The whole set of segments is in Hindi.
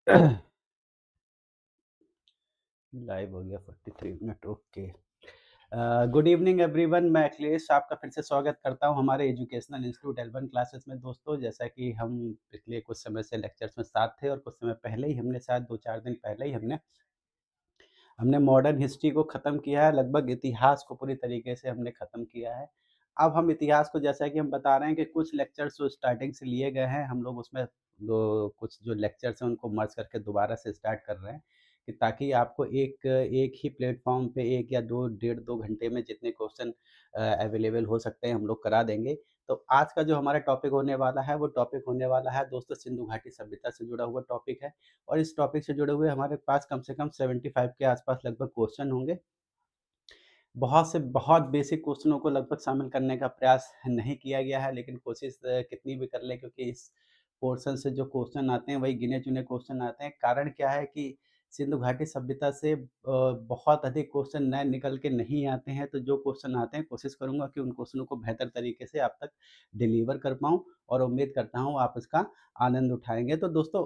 लाइव हो गया 43 minute. Okay. Good evening everyone. मैं अखिलेश आपका फिर से स्वागत करता हूं हमारे एजुकेशनल इंस्टीट्यूट एल1 क्लासेस में। दोस्तों, जैसा कि हम पिछले कुछ समय से लेक्चर्स में साथ थे और कुछ समय पहले ही हमने शायद 2-4 दिन पहले ही हमने हमने मॉडर्न हिस्ट्री को ख़त्म किया है, लगभग इतिहास को पूरी तरीके से हमने ख़त्म किया है। अब हम इतिहास को, जैसा कि हम बता रहे हैं कि कुछ लेक्चर्स जो स्टार्टिंग से लिए गए हैं, हम लोग उसमें दो कुछ जो लेक्चर्स हैं उनको मर्ज करके दोबारा से स्टार्ट कर रहे हैं, कि ताकि आपको एक एक ही प्लेटफ़ॉर्म पे 1 या 2 डेढ़ 2 घंटे में जितने क्वेश्चन अवेलेबल हो सकते हैं हम लोग करा देंगे। तो आज का जो हमारा टॉपिक होने वाला है, वो टॉपिक होने वाला है दोस्तों सिंधु घाटी सभ्यता से जुड़ा हुआ टॉपिक है। और इस टॉपिक से जुड़े हुए हमारे पास कम से कम 75 के आसपास लगभग क्वेश्चन होंगे। बहुत से बहुत बेसिक क्वेश्चनों को लगभग शामिल करने का प्रयास नहीं किया गया है, लेकिन कोशिश कितनी भी कर लें, क्योंकि इस पोर्शन से जो क्वेश्चन आते हैं वही गिने-चुने क्वेश्चन आते हैं। कारण क्या है कि सिंधु घाटी सभ्यता से बहुत अधिक क्वेश्चन नए निकल के नहीं आते हैं, तो जो क्वेश्चन आते हैं कोशिश करूँगा कि उन क्वेश्चनों को बेहतर तरीके से आप तक डिलीवर कर पाऊँ, और उम्मीद करता हूँ आप इसका आनंद उठाएँगे। तो दोस्तों,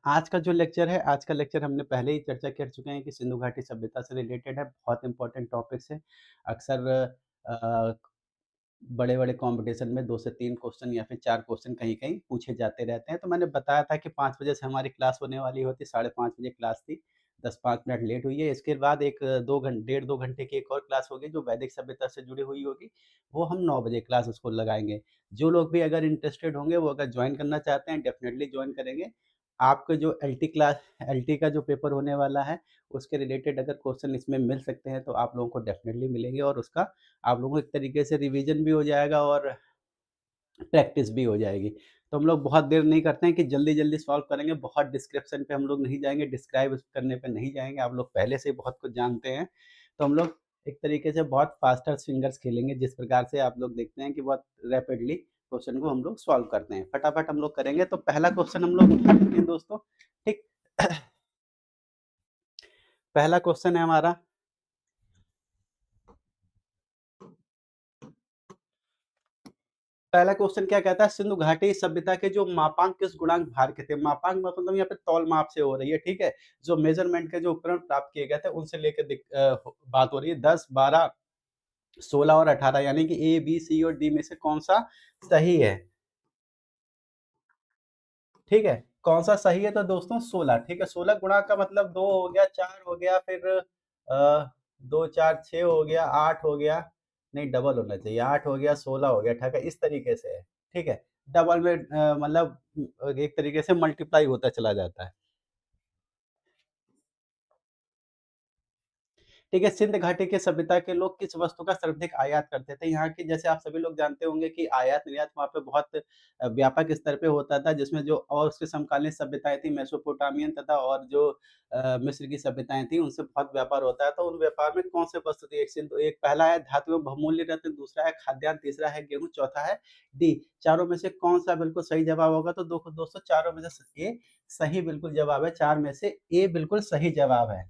आज का जो लेक्चर है, आज का लेक्चर हमने पहले ही चर्चा कर चुके हैं कि सिंधु घाटी सभ्यता से रिलेटेड है, बहुत इम्पोर्टेंट टॉपिक्स है। अक्सर अ, बड़े-बड़े कॉम्पिटिशन में 2 से 3 क्वेश्चन या फिर 4 क्वेश्चन कहीं-कहीं पूछे जाते रहते हैं। तो मैंने बताया था कि 5 बजे से हमारी क्लास होने वाली होती, 5:30 बजे क्लास थी, 10-5 मिनट लेट हुई है। इसके बाद एक 2 डेढ़ 2 घंटे की एक और क्लास होगी जो वैदिक सभ्यता से जुड़ी हुई होगी, वो हम 9 बजे क्लास उसको लगाएँगे। जो लोग भी अगर इंटरेस्टेड होंगे, वो अगर जॉइन करना चाहते हैं, डेफ़िनेटली जॉइन करेंगे। आपको जो एलटी का जो पेपर होने वाला है, उसके रिलेटेड अगर क्वेश्चन इसमें मिल सकते हैं, तो आप लोगों को डेफ़िनेटली मिलेंगे, और उसका आप लोगों को एक तरीके से रिवीजन भी हो जाएगा और प्रैक्टिस भी हो जाएगी। तो हम लोग बहुत देर नहीं करते हैं कि जल्दी-जल्दी सॉल्व करेंगे, बहुत डिस्क्रिप्शन पे हम लोग नहीं जाएँगे, डिस्क्राइब करने पे नहीं जाएँगे, आप लोग पहले से ही बहुत कुछ जानते हैं। तो हम लोग एक तरीके से बहुत फास्टर फिंगर्स खेलेंगे, जिस प्रकार से आप लोग देखते हैं कि बहुत रैपिडली क्वेश्चन को हम लोग सॉल्व करते हैं। फटाफट हम लोग करेंगे, तो पहला क्वेश्चन हम लोग उठा लेते हैं दोस्तों, ठीक? पहला क्वेश्चन है हमारा, पहला क्वेश्चन क्या कहता है, सिंधु घाटी सभ्यता के जो मापांक किस गुणांक भार के थे? मापांक मतलब यहाँ पे तौल माप से हो रही है, ठीक है? जो मेजरमेंट के जो उपकरण प्राप्त किए गए थे उनसे लेके बात हो रही है। 10, 12, 16 और 18, यानी कि ए, बी, सी और डी में से कौन-सा सही है? ठीक है? कौन-सा सही है? तो दोस्तों 16, ठीक है? 16 गुणा का मतलब 2 हो गया, 4 हो गया, फिर 2, 4, 6 हो गया, 8 हो गया, नहीं डबल होना चाहिए, 8 हो गया, 16 हो गया, ठीक है? इस तरीके से है, ठीक है? डबल में मतलब एक तरीके से मल्टीप्लाई होता चला जाता है। ठीक है, सिंध घाटी की सभ्यता के लोग किस वस्तु का सर्वाधिक आयात करते थे? यहाँ की, जैसे आप सभी लोग जानते होंगे कि आयात-निर्यात वहाँ पे बहुत व्यापक स्तर पे होता था, जिसमें जो और उसके समकालीन सभ्यताएँ थी, मेसोपोटामियन तथा और जो मिस्र की सभ्यताएँ थी, उनसे बहुत व्यापार होता है। तो उन व्यापार में कौन से वस्तु थी? एक पहला है धातु एवं बहुमूल्य रत्न, दूसरा है खाद्यान्न, तीसरा है गेहूँ, चौथा है डी। चारों में से कौन-सा बिल्कुल सही जवाब होगा? तो दोस्तों, चारों में से ए सही बिल्कुल जवाब है, 4 में से ए बिल्कुल सही जवाब है।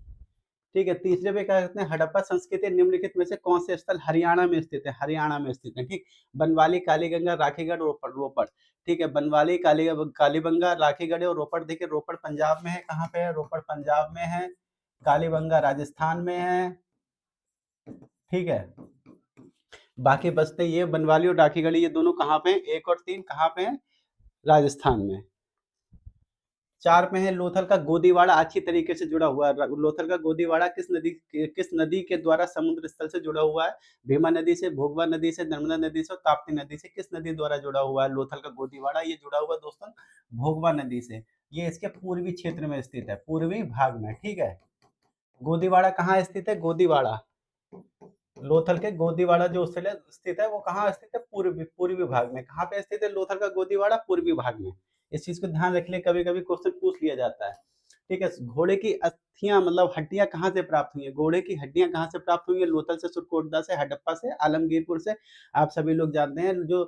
ठीक है, तीसरे पे क्या कहते हैं, हड़प्पा संस्कृति निम्नलिखित में से कौन से स्थल हरियाणा में स्थित है? हरियाणा में स्थित है, ठीक। बनवाली, कालीगंगा, राखीगढ़, रोपड़। ठीक है, बनवाली, कालीबंगा, राखीगढ़ और रोपड़। देखिए, रोपड़ पंजाब में है, कहाँ पे है? रोपड़ पंजाब में है, कालीबंगा राजस्थान में है, ठीक है। बाकी बचते ये बनवाली और राखीगढ़ी, ये दोनों कहाँ पे हैं? 1 और 3 कहाँ पे हैं? राजस्थान में। 4 में है लोथल का गोदीवाड़ा, अच्छी तरीके से जुड़ा हुआ है। लोथल का गोदीवाड़ा किस नदी के द्वारा समुद्र स्थल से जुड़ा हुआ है? भीमा नदी से, भोगवा नदी से, नर्मदा नदी से और ताप्ती नदी से। किस नदी द्वारा जुड़ा हुआ है लोथल का गोदीवाड़ा? ये जुड़ा हुआ है दोस्तों भोगवा नदी से। ये इसके पूर्वी क्षेत्र में स्थित है, पूर्वी भाग में, ठीक है। गोदीवाड़ा कहाँ स्थित है? गोदीवाड़ा, लोथल के गोदीवाड़ा जो स्थल स्थित है, वो कहाँ स्थित है? पूर्वी भाग में। कहाँ पे स्थित है लोथल का गोदीवाड़ा? पूर्वी भाग में। इस चीज को ध्यान रख लें, कभी कभी क्वेश्चन पूछ लिया जाता है। ठीक है, घोड़े की अस्थियां मतलब हड्डियां कहाँ से प्राप्त हुई है? घोड़े की हड्डियां कहाँ से प्राप्त हुई है? लोथल से, सुरकोटदा से, हडप्पा से, आलमगीरपुर से। आप सभी लोग जानते हैं, जो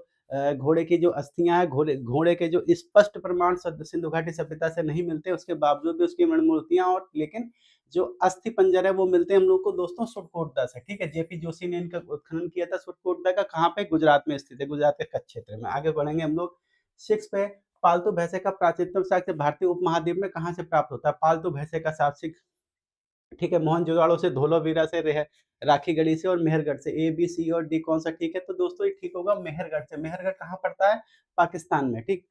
घोड़े की जो अस्थियां है, घोड़े घोड़े के जो स्पष्ट प्रमाण सिंधु घाटी सभ्यता से नहीं मिलते, उसके बावजूद भी उसकी मणिमूर्तियां और लेकिन जो अस्थि पंजर है वो मिलते हैं हम लोग को दोस्तों सुरकोटदा से, ठीक है। जेपी जोशी ने इनका उत्खनन किया था। सुरकोटदा का कहाँ पे? गुजरात में स्थित है, गुजरात के कच्छ क्षेत्र में। आगे बढ़ेंगे हम लोग 6 पे, पालतू भैंसे का प्राचीनतम साक्ष्य भारतीय उपमहाद्वीप में कहाँ से प्राप्त होता है? पालतू भैंसे का साक्ष्य, ठीक है, मोहनजोदड़ो से, धोलावीरा से, राखीगढ़ी से और मेहरगढ़ से। ए, बी, सी और डी कौन सा ठीक है? तो दोस्तों ये ठीक होगा मेहरगढ़ से। मेहरगढ़ कहाँ पड़ता है? पाकिस्तान में, ठीक।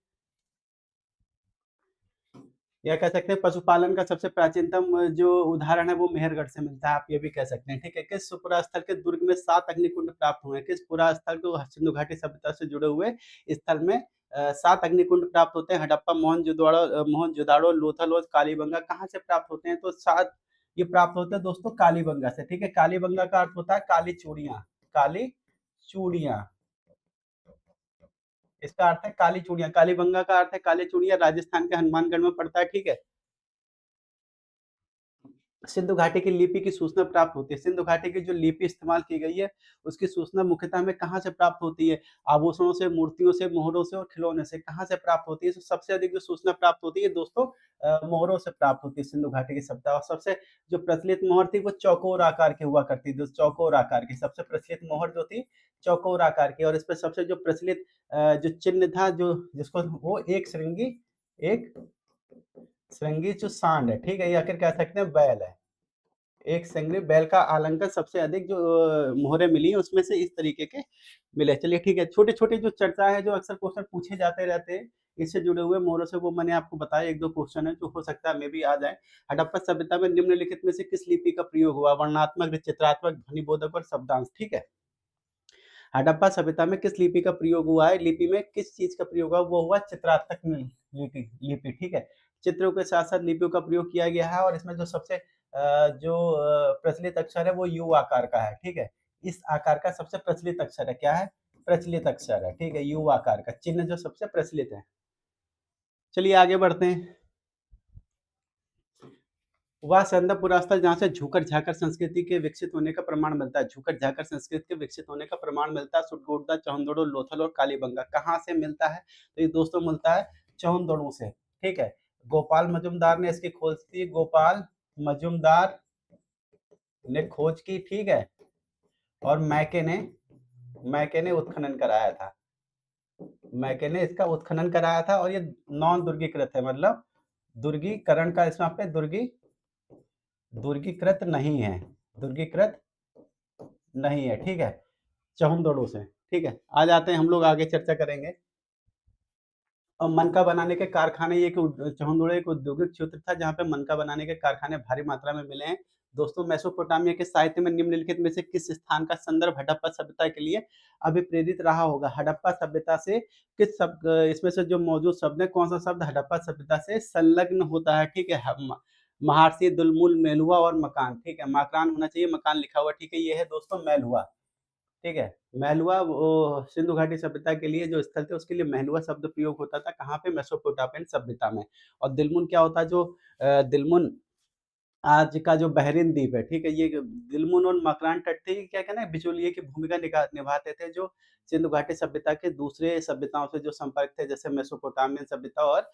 या कह सकते हैं पशुपालन का सबसे प्राचीनतम जो उदाहरण है वो मेहरगढ़ से मिलता है, आप ये भी कह सकते हैं, ठीक है। किस पुरास्थल के दुर्ग में 7 अग्निकुंड प्राप्त हुए हैं? किस पुरास्थल को सिंधु घाटी सभ्यता से जुड़े हुए स्थल में 7 अग्निकुंड प्राप्त होते हैं? हड़प्पा, मोहनजोदड़ो, लोथल और कालीबंगा। कहाँ से प्राप्त होते हैं? तो 7 ये प्राप्त होते हैं दोस्तों कालीबंगा से, ठीक है। कालीबंगा का अर्थ होता है काली चूड़ियां, काली चूड़ियां, इसका अर्थ है काली चूड़ियां। कालीबंगा का अर्थ है काली चूड़ियां, राजस्थान के हनुमानगढ़ में पड़ता है, ठीक है। सिंधु घाटी की लिपि की सूचना प्राप्त होती है। सिंधु घाटी की जो लिपि इस्तेमाल की गई है उसकी सूचना मुख्यतः हमें कहाँ से प्राप्त होती है? आभूषणों से, मूर्तियों से, मोहरों से और खिलौने से। कहाँ से प्राप्त होती है? तो सबसे अधिक जो सूचना प्राप्त होती है दोस्तों मोहरों से प्राप्त होती है सिंधु घाटी की सभ्यता। और सबसे जो प्रचलित मोहर थी वो चौकोर आकार की हुआ करती थी। चौकोर आकार की सबसे प्रचलित मोहर जो थी चौकोर आकार की। और इस पर सबसे जो प्रचलित जो चिन्ह था जो जिसको वो एक श्रृंगी जो सांड है, ठीक है, या फिर कह सकते हैं बैल है। एक श्रृंगी बैल का आलंकन सबसे अधिक जो मोहरें मिली हैं उसमें से इस तरीके के मिले। चलिए ठीक है, छोटे-छोटे जो चर्चा है जो अक्सर क्वेश्चन पूछे जाते रहते हैं इससे जुड़े हुए मोहरों से, वो मैंने आपको बताया 1-2 क्वेश्चन है जो हो सकता है मे भी आ जाए। हड़प्पा सभ्यता में निम्नलिखित में से किस लिपि का प्रयोग हुआ? वर्णनात्मक, चित्रात्मक, ध्वनिबोधक और शब्दांश, ठीक है। हड़प्पा सभ्यता में किस लिपि का प्रयोग हुआ है? लिपि में किस चीज का प्रयोग हुआ? वो हुआ चित्रात्मक लिपि लिपि, ठीक है। चित्रों के साथ साथ लिपियों का प्रयोग किया गया है और इसमें जो सबसे प्रचलित अक्षर है वो यू आकार का है, ठीक है। इस आकार का सबसे प्रचलित अक्षर है, क्या है? प्रचलित अक्षर है, ठीक है, यू आकार का चिन्ह जो सबसे प्रचलित है। चलिए आगे बढ़ते हैं। वह संदर्भ पुरास्थल जहाँ से झूकर झाकर संस्कृति के विकसित होने का प्रमाण मिलता है। झूकर झाकर संस्कृति के विकसित होने का प्रमाण मिलता है सुटकोटदा, चौंदड़ो, लोथल और कालीबंगा। कहाँ से मिलता है? तो ये दोस्तों मिलता है चौंदड़ों से, ठीक है। गोपाल मजुमदार ने इसकी खोज की, गोपाल मजुमदार ने खोज की, ठीक है। और मैके ने उत्खनन कराया था। मैके ने इसका उत्खनन कराया था और ये नॉन दुर्गीकृत है, मतलब दुर्गीकरण का इसमें पे दुर्गीकृत नहीं है, दुर्गीकृत नहीं है, ठीक है। चहुंदड़ों से, ठीक है। आ जाते हैं हम लोग आगे चर्चा करेंगे। और मनका बनाने के कारखाने, ये चहुंदड़ो एक औद्योगिक क्षेत्र था जहाँ पे मनका बनाने के कारखाने भारी मात्रा में मिले हैं। दोस्तों मेसोपोटामिया के साहित्य में निम्नलिखित में से किस स्थान का संदर्भ हड़प्पा सभ्यता के लिए अभिप्रेरित रहा होगा? हड़प्पा सभ्यता से किस शब्द, इसमें से जो मौजूद शब्द है कौन सा शब्द हड़प्पा सभ्यता से संलग्न होता है? ठीक है, महर्षि, दुलमुल, मेलुआ और मकान, ठीक है। मकान होना चाहिए, मकान लिखा हुआ, ठीक है। ये है दोस्तों मेलुआ, ठीक है। मेलुआ वो सिंधु घाटी सभ्यता के लिए जो स्थल थे उसके लिए मेलुआ शब्द प्रयोग होता था। कहाँ पे? मेसोपोटामियन सभ्यता में। और दिलमुन क्या होता है? जो दिलमुन आज का जो बहरीन द्वीप है, ठीक है, ये दिलमुन और मकरान तट थे, ये क्या कहना है बिचौलिए की भूमिका निभाते थे जो सिंधु घाटी सभ्यता के दूसरे सभ्यताओं से जो संपर्क थे, जैसे मेसोपोटामियन सभ्यता और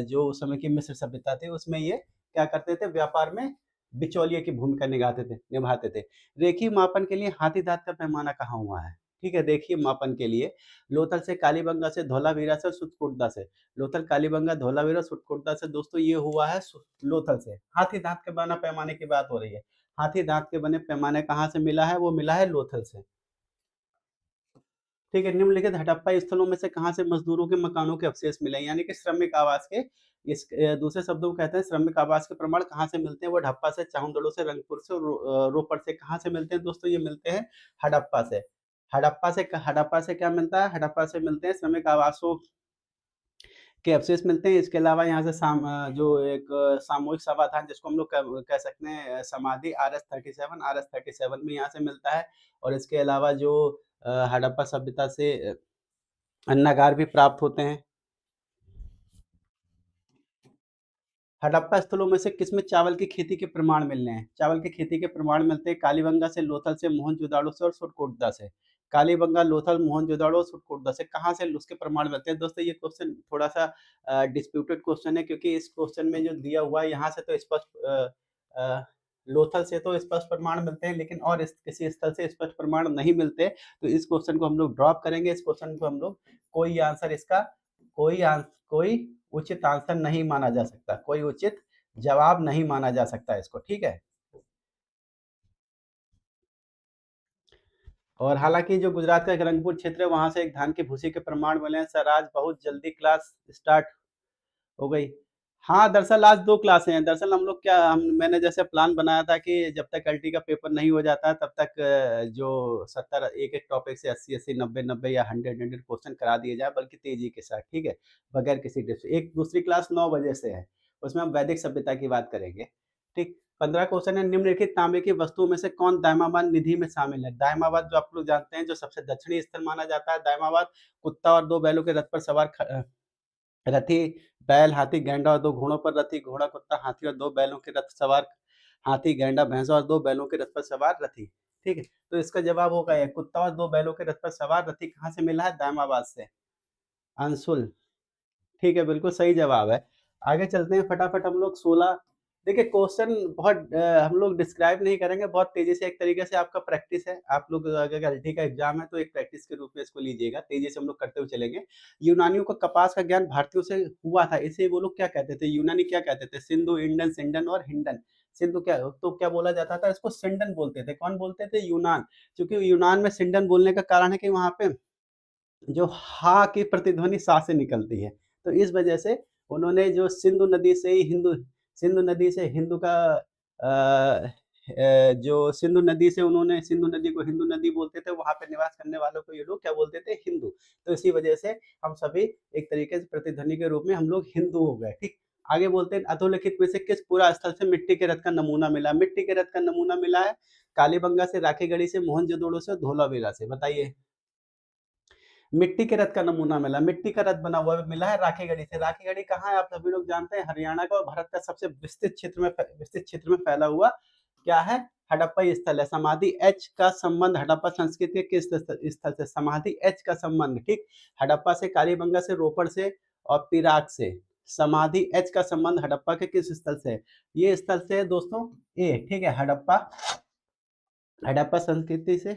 जो उस समय की मिस्र सभ्यता थी उसमें ये क्या करते थे? व्यापार में बिचौलिए की भूमिका निभाते थे। रेखीय मापन के लिए हाथी दाँत का पैमाना कहाँ हुआ है? ठीक है, रेखीय मापन के लिए लोथल से, कालीबंगा से, धौलावीरा से, सुतकोटदा से। लोथल, कालीबंगा, धौलावीरा, सुटकोटदा से दोस्तों ये हुआ है लोथल से। हाथी दांत के बना पैमाने की बात हो रही है। हाथी दांत के बने पैमाने कहाँ से मिला है? वो मिला है लोथल से, ठीक है। निम्नलिखित हड़प्पा स्थलों में से कहाँ से मजदूरों के मकानों के अवशेष मिले? यानी कि श्रमिक आवास के, इस दूसरे शब्दों को कहते हैं श्रमिक आवास के प्रमाण कहाँ से मिलते हैं? वो हड़प्पा से, चाहुंदड़ो से, रंगपुर से, रोपड़ से। कहाँ से मिलते हैं दोस्तों? ये मिलते हैं हड़प्पा से। हड़प्पा से क्या मिलता है? हड़प्पा से मिलते हैं श्रमिक आवासों के अवशेष मिलते हैं। इसके अलावा यहाँ से जो एक सामूहिक समाधान जिसको हम लोग कह सकते हैं समाधि RS-37 भी यहाँ से मिलता है। और इसके अलावा जो हड़प्पा सभ्यता से अन्नागार भी प्राप्त होते हैं। हड़प्पा स्थलों में से किसमें चावल की खेती के प्रमाण मिल रहे हैं? चावल की खेती के प्रमाण मिलते हैं कालीबंगा से, लोथल से, मोहनजोदड़ो से और सुटकोटदा से। कालीबंगा, लोथल, मोहनजोदड़ो, सुटकोटदा से। कहाँ से उसके प्रमाण मिलते हैं? दोस्तों ये क्वेश्चन थोड़ा सा डिस्प्यूटेड क्वेश्चन है क्योंकि इस क्वेश्चन में जो दिया हुआ है यहाँ से तो स्पष्ट लोथल से तो स्पष्ट प्रमाण मिलते हैं लेकिन और किसी स्थल से स्पष्ट प्रमाण नहीं मिलते। तो इस क्वेश्चन को हम लोग ड्रॉप करेंगे। इस क्वेश्चन को हम लोग कोई आंसर इसका कोई उचित आंसर नहीं माना जा सकता, कोई उचित जवाब नहीं माना जा सकता इसको, ठीक है। और हालांकि जो गुजरात का एक रंगपुर क्षेत्र है वहां से एक धान की भूसी के प्रमाण मिले हैं। सर आज बहुत जल्दी क्लास स्टार्ट हो गई। हाँ, दरअसल आज 2 क्लासें हैं। दरअसल हम लोग क्या हम मैंने जैसे प्लान बनाया था कि जब तक एलटी का पेपर नहीं हो जाता तब तक जो 70 एक-एक टॉपिक से 80-80, 90-90 या 100-100 क्वेश्चन करा दिए जाएँ बल्कि तेज़ी के साथ, ठीक है? बगैर किसी डिस एक दूसरी क्लास 9 बजे से है। उसमें हम वैदिक सभ्यता की बात करेंगे, ठीक? 15 क्वेश्चन है। निम्नलिखित तांबे की वस्तुओं में से कौन दाइमाबाद निधि में शामिल है? दाइमाबाद जो आप लोग जानते हैं जो सबसे दक्षिणी स्थल माना जाता है दाइमाबाद, कुत्ता और 2 बैलों के रथ पर सवार रथी, बैल, हाथी, गैंडा और 2 घोड़ों पर रथी, घोड़ा, कुत्ता, हाथी और 2 बैलों के रथ सवार हाथी, गैंडा, भैंसा और 2 बैलों के रथ पर सवार रथी, ठीक है? तो इसका जवाब होगा ये कुत्ता और 2 बैलों के रथ पर सवार रथी कहाँ से मिला है? दामाबाद से। अंशुल, ठीक है, बिल्कुल सही जवाब है। आगे चलते हैं फटाफट हम लोग 16 देखिए क्वेश्चन बहुत हम लोग डिस्क्राइब नहीं करेंगे, बहुत तेज़ी से एक तरीके से आपका प्रैक्टिस है। आप लोग अगर एलटी का एग्ज़ाम है तो एक प्रैक्टिस के रूप में इसको लीजिएगा, तेज़ी से हम लोग करते हुए चलेंगे। यूनानियों को कपास का ज्ञान भारतीयों से हुआ था, इसे वो लोग क्या कहते थे? यूनानी क्या कहते थे? सिंधु, इंडन, सिंडन और हिंडन। सिंधु क्या तो क्या बोला जाता था? इसको सिंडन बोलते थे। कौन बोलते थे? यूनान। क्योंकि यूनान में सिंडन बोलने का कारण है कि वहाँ पे जो हा की प्रतिध्वनि सा से निकलती है। तो इस वजह से उन्होंने जो सिंधु नदी से हिंदू का जो सिंधु नदी से उन्होंने सिंधु नदी को हिंदू नदी बोलते थे, वहाँ पे निवास करने वालों को ये लोग क्या बोलते थे? हिंदू। तो इसी वजह से हम सभी एक तरीके से प्रतिध्वनि के रूप में हम लोग हिंदू हो गए, ठीक? आगे बोलते हैं अधोलिखित में से किस पुरा स्थल से मिट्टी के रथ का नमूना मिला? मिट्टी के रथ का नमूना मिला है कालीबंगा से, राखीगढ़ी से, मोहनजोदड़ो से, धोलावीरा से। बताइए? मिट्टी के रथ का नमूना मिला, मिट्टी का रथ बना हुआ मिला है राखीगढ़ी से। राखीगढ़ी कहाँ है? आप सभी लोग जानते हैं हरियाणा का और भारत का सबसे विस्तृत क्षेत्र में फैला हुआ क्या है? हड़प्पा स्थल है। समाधि एच का संबंध हड़प्पा संस्कृति के किस स्थल से? समाधि एच का संबंध, ठीक? हड़प्पा से, कालीबंगा से, रोपड़ से और पिराक से। समाधि एच का संबंध हड़प्पा के किस स्थल से है? ये स्थल से है दोस्तों ए, ठीक है? हड़प्पा हड़प्पा संस्कृति से।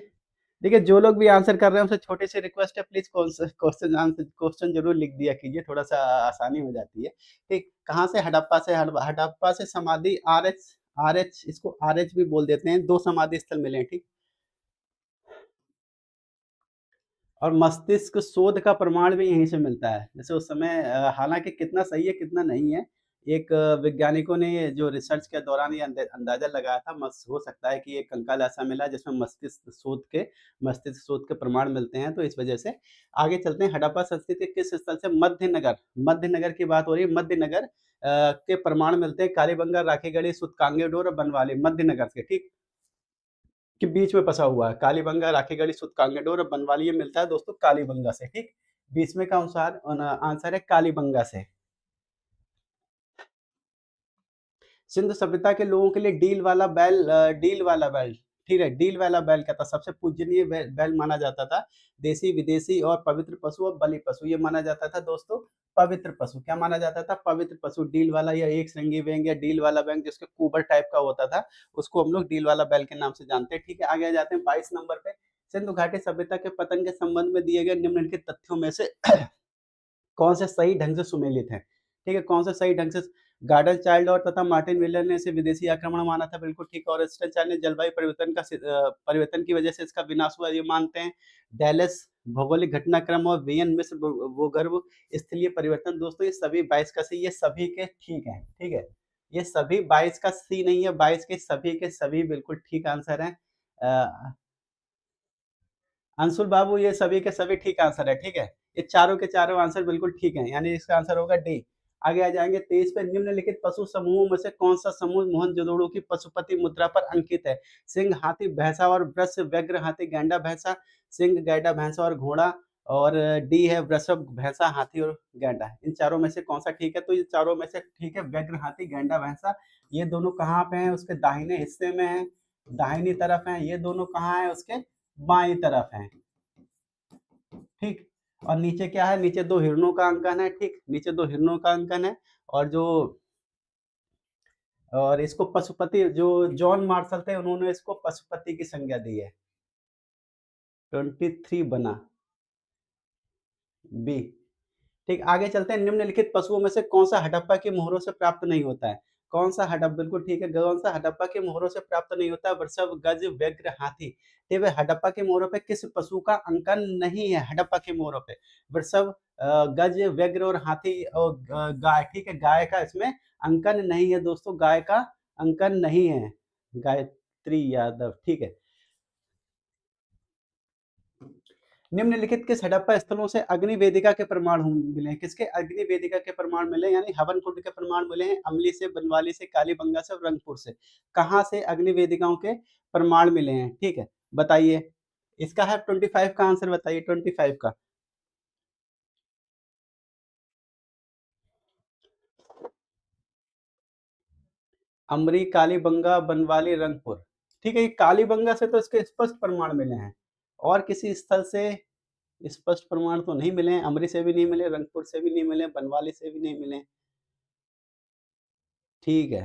देखिए जो लोग भी आंसर कर रहे हैं उनसे छोटी सी रिक्वेस्ट है, प्लीज क्वेश्चन जरूर लिख दिया कीजिए, थोड़ा सा आसानी हो जाती है। ठीक, कहाँ से? हड़प्पा से। हड़प्पा से समाधि आर एच इसको आर एच भी बोल देते हैं, 2 समाधि स्थल मिले हैं, ठीक। और मस्तिष्क शोध का प्रमाण भी यहीं से मिलता है। जैसे उस समय हालाँकि कितना सही है, कितना नहीं है, एक वैज्ञानिकों ने जो रिसर्च के दौरान ये अंदाज़ा लगाया था, मस हो सकता है कि एक कंकाल ऐसा मिला जिसमें मस्तिष्क शोध के प्रमाण मिलते हैं, तो इस वजह से। आगे चलते हैं, हड़प्पा संस्कृति के किस स्थल से? मध्यनगर की बात हो रही है, मध्यनगर के प्रमाण मिलते हैं कालीबंगा, राखीगढ़ी, सूतकांगेडोर और बनवाली, मध्यनगर से, ठीक। के बीच में बसा हुआ है। कालीबंगा, राखीगढ़ी, सूतकांगेडोर और बनवाली ये मिलता है दोस्तों कालीबंगा से, ठीक? बीच में का आंसर है कालीबंगा से। सिंधु सभ्यता के लोगों के लिए डील वाला बैल, ठीक है? डील वाला बैल क्या था? सबसे पूजनीय बैल माना जाता था। देसी, विदेशी और पवित्र पशु और बलि पशु ये माना जाता था दोस्तों पवित्र पशु। क्या माना जाता था? पवित्र पशु। डील वाला या एक श्रृंगी बैंग या डील वाला बैंग जिसके कुबर टाइप का होता था, उसको हम लोग डील वाला बैल के नाम से जानते हैं, ठीक है? आगे आ जाते हैं 22 नंबर पे। सिंधु घाटी सभ्यता के पतन के संबंध में दिए गए निम्नलिखित तथ्यों में से कौन से सही ढंग से सुमेलित हैं? ठीक है, कौन से सही ढंग से? गार्डन चाइल्ड और तथा मार्टिन व्हीलर ने इसे विदेशी आक्रमण माना था, बिल्कुल ठीक। और स्टन चार्ल्स ने जलवायु परिवर्तन की वजह से इसका विनाश हुआ, ये मानते हैं। डैलेस भौगोलिक घटनाक्रम और वीएन मिस्र भूगर्भ स्थलीय परिवर्तन, दोस्तों ये सभी 22 का सी, ये सभी के ठीक हैं, ठीक है? ये सभी 22 का सी नहीं है, 22 के सभी बिल्कुल ठीक आंसर हैं। अंशुल बाबू ये सभी के सभी ठीक आंसर है, ठीक है? ये चारों के चारों आंसर बिल्कुल ठीक हैं, यानी इसका आंसर होगा डी। आगे आ जाएंगे 23 पे। निम्नलिखित पशु समूहों में से कौन सा समूह मोहनजोदड़ो की पशुपति मुद्रा पर अंकित है? सिंह, हाथी, भैंसा और वृष, व्यग्र हाथी, गैंडा, भैंसा, सिंह, गैंडा, भैंसा और घोड़ा। और डी है वृषभ, भैंसा, हाथी और गैंडा। इन चारों में से कौन सा ठीक है? तो ये चारों में से ठीक है व्यग्र हाथी, गैंडा, भैंसा। ये दोनों कहाँ पे हैं? उसके दाहिने हिस्से में है, दाहिनी तरफ है। ये दोनों कहाँ है? उसके बाई तरफ है, ठीक। और नीचे क्या है? नीचे 2 हिरणों का अंकन है, ठीक। नीचे 2 हिरणों का अंकन है। और जो और इसको पशुपति जो जॉन मार्शल थे उन्होंने इसको पशुपति की संज्ञा दी है। 23 बना बी। ठीक, आगे चलते हैं। निम्नलिखित पशुओं में से कौन सा हडप्पा की मोहरों से प्राप्त नहीं होता है? कौन सा हडप बिल्कुल ठीक है, कौन सा हडप्पा की मोहरों से प्राप्त नहीं होता है? वृषभ, गज, व्याघ्र, हाथी। ठीक है, हडप्पा की मोहरों पे किस पशु का अंकन नहीं है? हडप्पा की मोहरों पे वृषभ, गज, व्याघ्र और हाथी और गाय। ठीक है, गाय का इसमें अंकन नहीं है दोस्तों, गाय का अंकन नहीं है। गायत्री यादव, ठीक है। निम्नलिखित किस हड़प्पा स्थलों से अग्नि वेदिका के प्रमाण मिले हैं? किसके अग्नि वेदिका के प्रमाण मिले हैं? यानी हवन कुंड के प्रमाण मिले हैं? अमली से, बनवाली से, कालीबंगा से और रंगपुर से। कहाँ से अग्नि वेदिकाओं के प्रमाण मिले हैं? ठीक है, बताइए। इसका है 25 का आंसर बताइए, 25 का। अमरी, कालीबंगा, बनवाली, रंगपुर। ठीक है, ये कालीबंगा से तो इसके स्पष्ट प्रमाण मिले हैं, और किसी स्थल से स्पष्ट प्रमाण तो नहीं मिले हैं। अमरी से भी नहीं मिले, रंगपुर से भी नहीं मिले, बनवाली से भी नहीं मिले। ठीक है।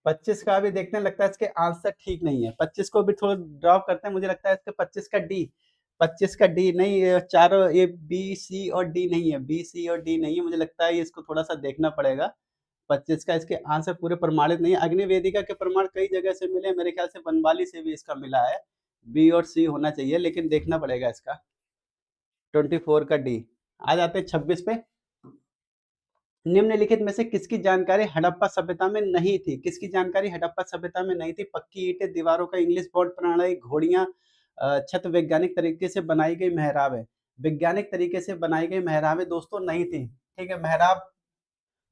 25 का भी देखते हैं, लगता है इसके आंसर ठीक नहीं है। 25 को भी थोड़ा ड्रॉप करते हैं, मुझे लगता है इसके 25 का डी। 25 का डी नहीं, ये चारों ये बी, सी और डी नहीं है। बी, सी और डी नहीं है, मुझे लगता है ये इसको थोड़ा-सा देखना पड़ेगा। 25 का इसके आंसर पूरे प्रमाणित नहीं है। अग्नि वेदिका के प्रमाण कई जगह से मिले हैं, मेरे ख्याल से बनवाली से भी इसका मिला है। बी और सी होना चाहिए, लेकिन देखना पड़ेगा इसका। 24 का डी। आ जाते हैं 26 पे। निम्नलिखित में से किसकी जानकारी हड़प्पा सभ्यता में नहीं थी? किसकी जानकारी हड़प्पा सभ्यता में नहीं थी? पक्की ईंटें, दीवारों का इंग्लिश बोर्ड प्रणाली, घोड़ियां, छत वैज्ञानिक तरीके से बनाई गई मेहराबें। वैज्ञानिक तरीके से बनाई गई मेहराबें दोस्तों नहीं थी। ठीक है, मेहराब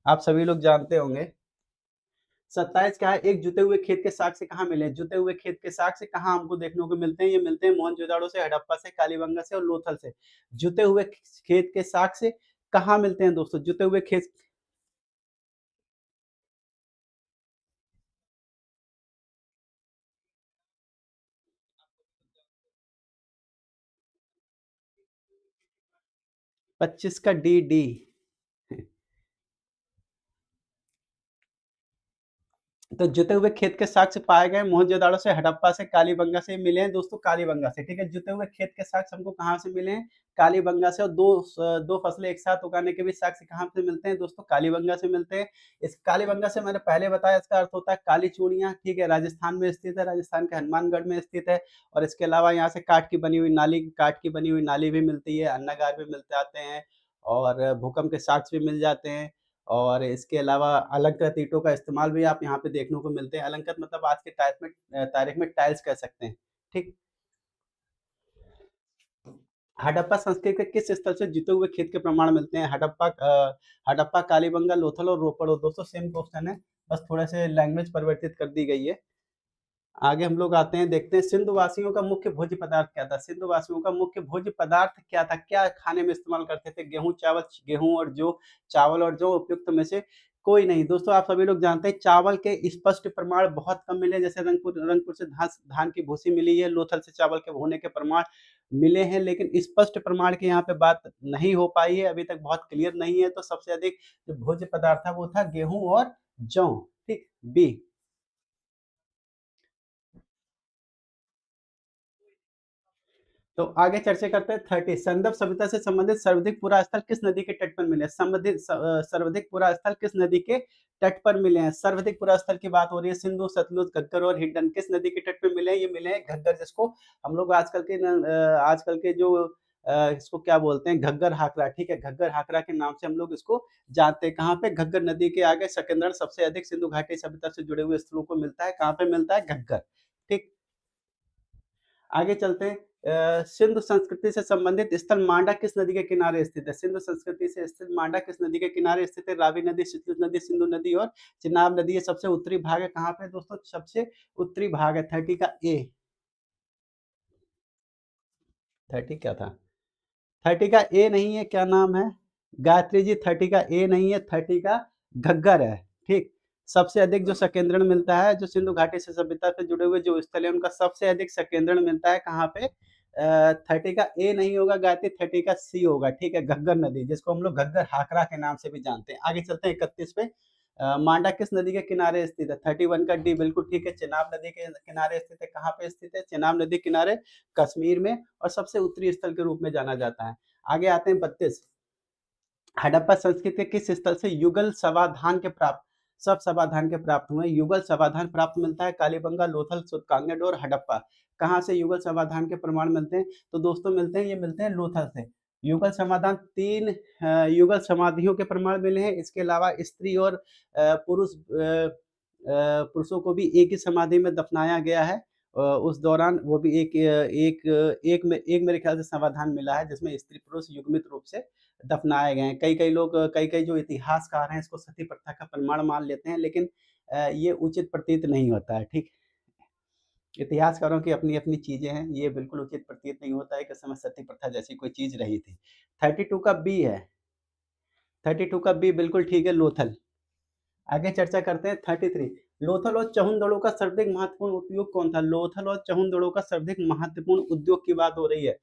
आप सभी लोग जानते होंगे। 27 क्या है? एक जुते हुए खेत के साक्ष्य कहाँ मिले? जुते हुए खेत के साक्ष्य कहाँ हमको देखने को मिलते हैं? ये मिलते हैं मोहनजोदाड़ो से, हड़प्पा से, कालीबंगा से और लोथल से। जुते हुए खेत के साक्ष्य कहाँ मिलते हैं दोस्तों? जुते हुए खेत 25 का डी, डी। तो जुते हुए खेत के साक्ष्य पाए गए मोहनजोदाड़ो से, हड़प्पा से, कालीबंगा से मिले हैं दोस्तों, कालीबंगा से। ठीक है, जुते हुए खेत के साक्ष्य हमको कहाँ से मिले हैं? कालीबंगा से। और दो फसलें एक साथ उगाने के भी साक्ष्य कहाँ से मिलते हैं दोस्तों? कालीबंगा से मिलते हैं। इस कालीबंगा से मैंने पहले बताया, इसका अर्थ होता है काली चूड़ियाँ। ठीक है, राजस्थान में स्थित है, राजस्थान के हनुमानगढ़ में स्थित है। और इसके अलावा यहाँ से काठ की बनी हुई नाली, काठ की बनी हुई नाली भी मिलती है, अन्नागार भी मिल जाते हैं, और भूकंप के साक्ष्य भी मिल जाते हैं। और इसके अलावा अलंकृत ईंटों का इस्तेमाल भी आप यहाँ पे देखने को मिलते हैं। अलंकृत मतलब आज के तारीख में टाइल्स कह सकते हैं। ठीक। हड़प्पा संस्कृति के किस स्थल से जुते हुए खेत के प्रमाण मिलते हैं? हड़प्पा, कालीबंगा, लोथल और रोपड़। और दोस्तों सेम क्वेश्चन है, बस थोड़े से लैंग्वेज परिवर्तित कर दी गई है। आगे हम लोग आते हैं, देखते हैं सिंधु वासियों का मुख्य भोज्य पदार्थ क्या था? सिंधु वासियों का मुख्य भोज्य पदार्थ क्या था? क्या खाने में इस्तेमाल करते थे? गेहूँ और जौ, चावल और जौ, उपयुक्त में से कोई नहीं। दोस्तों आप सभी लोग जानते हैं चावल के स्पष्ट प्रमाण बहुत कम मिले हैं। जैसे रंगपुर से धान की भूसी मिली है, लोथल से चावल के होने के प्रमाण मिले हैं, लेकिन स्पष्ट प्रमाण की यहाँ पे बात नहीं हो पाई है, अभी तक बहुत क्लियर नहीं है। तो सबसे अधिक जो भोज्य पदार्थ था वो था गेहूँ और जौ। ठीक, बी। तो आगे चर्चा करते हैं 30। संदर्भ सभ्यता से संबंधित सर्वाधिक पुरा स्थल किस नदी के तट पर मिले? सर्वाधिक पुरा स्थल किस नदी के तट पर मिले हैं? सर्वाधिक पुरा स्थल की बात हो रही है, सिंधु, सतलुज, घग्गर और हिंडन किस नदी के तट पे मिले हैं? ये मिले हैं घग्गर, जिसको हम लोग आजकल के जो इसको क्या बोलते हैं, घग्गर हाकरा। ठीक है, घग्गर हाकरा के नाम से हम लोग इसको जानते हैं। कहाँ पे? घग्गर नदी के आगे सकेंद्र सबसे अधिक सिंधु घाटी सभ्यता से जुड़े हुए स्थलों को मिलता है। कहाँ पे मिलता है? घग्गर। ठीक। आगे चलते हैं। सिंधु संस्कृति से संबंधित स्थल मांडा किस नदी के किनारे स्थित है? सिंधु संस्कृति से स्थित मांडा किस नदी के किनारे स्थित है? रावी नदी, सतलुज नदी, सिंधु नदी और चिनाब नदी। ये सबसे उत्तरी भाग है। कहाँ पे दोस्तों? सबसे उत्तरी भाग है। 30 का ए। 30 क्या था? 30 का ए नहीं है, क्या नाम है? गायत्री जी, 30 का ए नहीं है, 30 का घग्गर है। ठीक। सबसे अधिक जो संकेंद्रण मिलता है, जो सिंधु घाटी से सभ्यता से जुड़े हुए जो स्थल है, उनका सबसे अधिक संकेंद्रण मिलता है कहाँ पे? 30 का ए नहीं होगा गायत्री, 30 का सी होगा। ठीक है, घग्गर नदी, जिसको हम लोग घग्गर हाकरा के नाम से भी जानते हैं। आगे चलते हैं 31 पे। मांडा किस नदी के किनारे स्थित है? 31 का डी बिल्कुल ठीक है, चेनाब नदी के किनारे स्थित है। कहाँ पे स्थित है? चेनाब नदी किनारे, कश्मीर में, और सबसे उत्तरी स्थल के रूप में जाना जाता है। आगे आते हैं 32। हड़प्पा संस्कृति के किस स्थल से युगल समाधान के प्राप्त, सब समाधान के प्राप्त हुए? युगल समाधान प्राप्त मिलता है कालीबंगा, लोथल, सुतकांगड़ और हड़प्पा। कहाँ से युगल समाधान के प्रमाण मिलते हैं? तो दोस्तों मिलते हैं, ये मिलते हैं लोथल से। युगल समाधान 3 युगल समाधियों के प्रमाण मिले हैं। इसके अलावा स्त्री और पुरुषों को भी एक ही समाधि में दफनाया गया है। उस दौरान वो भी एक मेरे ख्याल से समाधान मिला है जिसमें स्त्री पुरुष युग्मित रूप से दफनाए गए हैं। कई-कई लोग कई-कई जो इतिहासकार हैं इसको सती प्रथा का प्रमाण मान लेते हैं, लेकिन ये उचित प्रतीत नहीं होता है, ठीक? इतिहासकारों की अपनी-अपनी चीज़ें हैं, ये बिल्कुल उचित प्रतीत नहीं होता है कि उस समय सती प्रथा जैसी कोई चीज़ रही थी। 32 का बी है, 32 का बी बिल्कुल ठीक है, लोथल। आगे चर्चा करते हैं 33। लोथल और चहुंदड़ों का सर्वाधिक महत्वपूर्ण उपयोग कौन था? लोथल और चहुंदड़ों का सर्वाधिक महत्वपूर्ण उद्योग की बात हो रही है।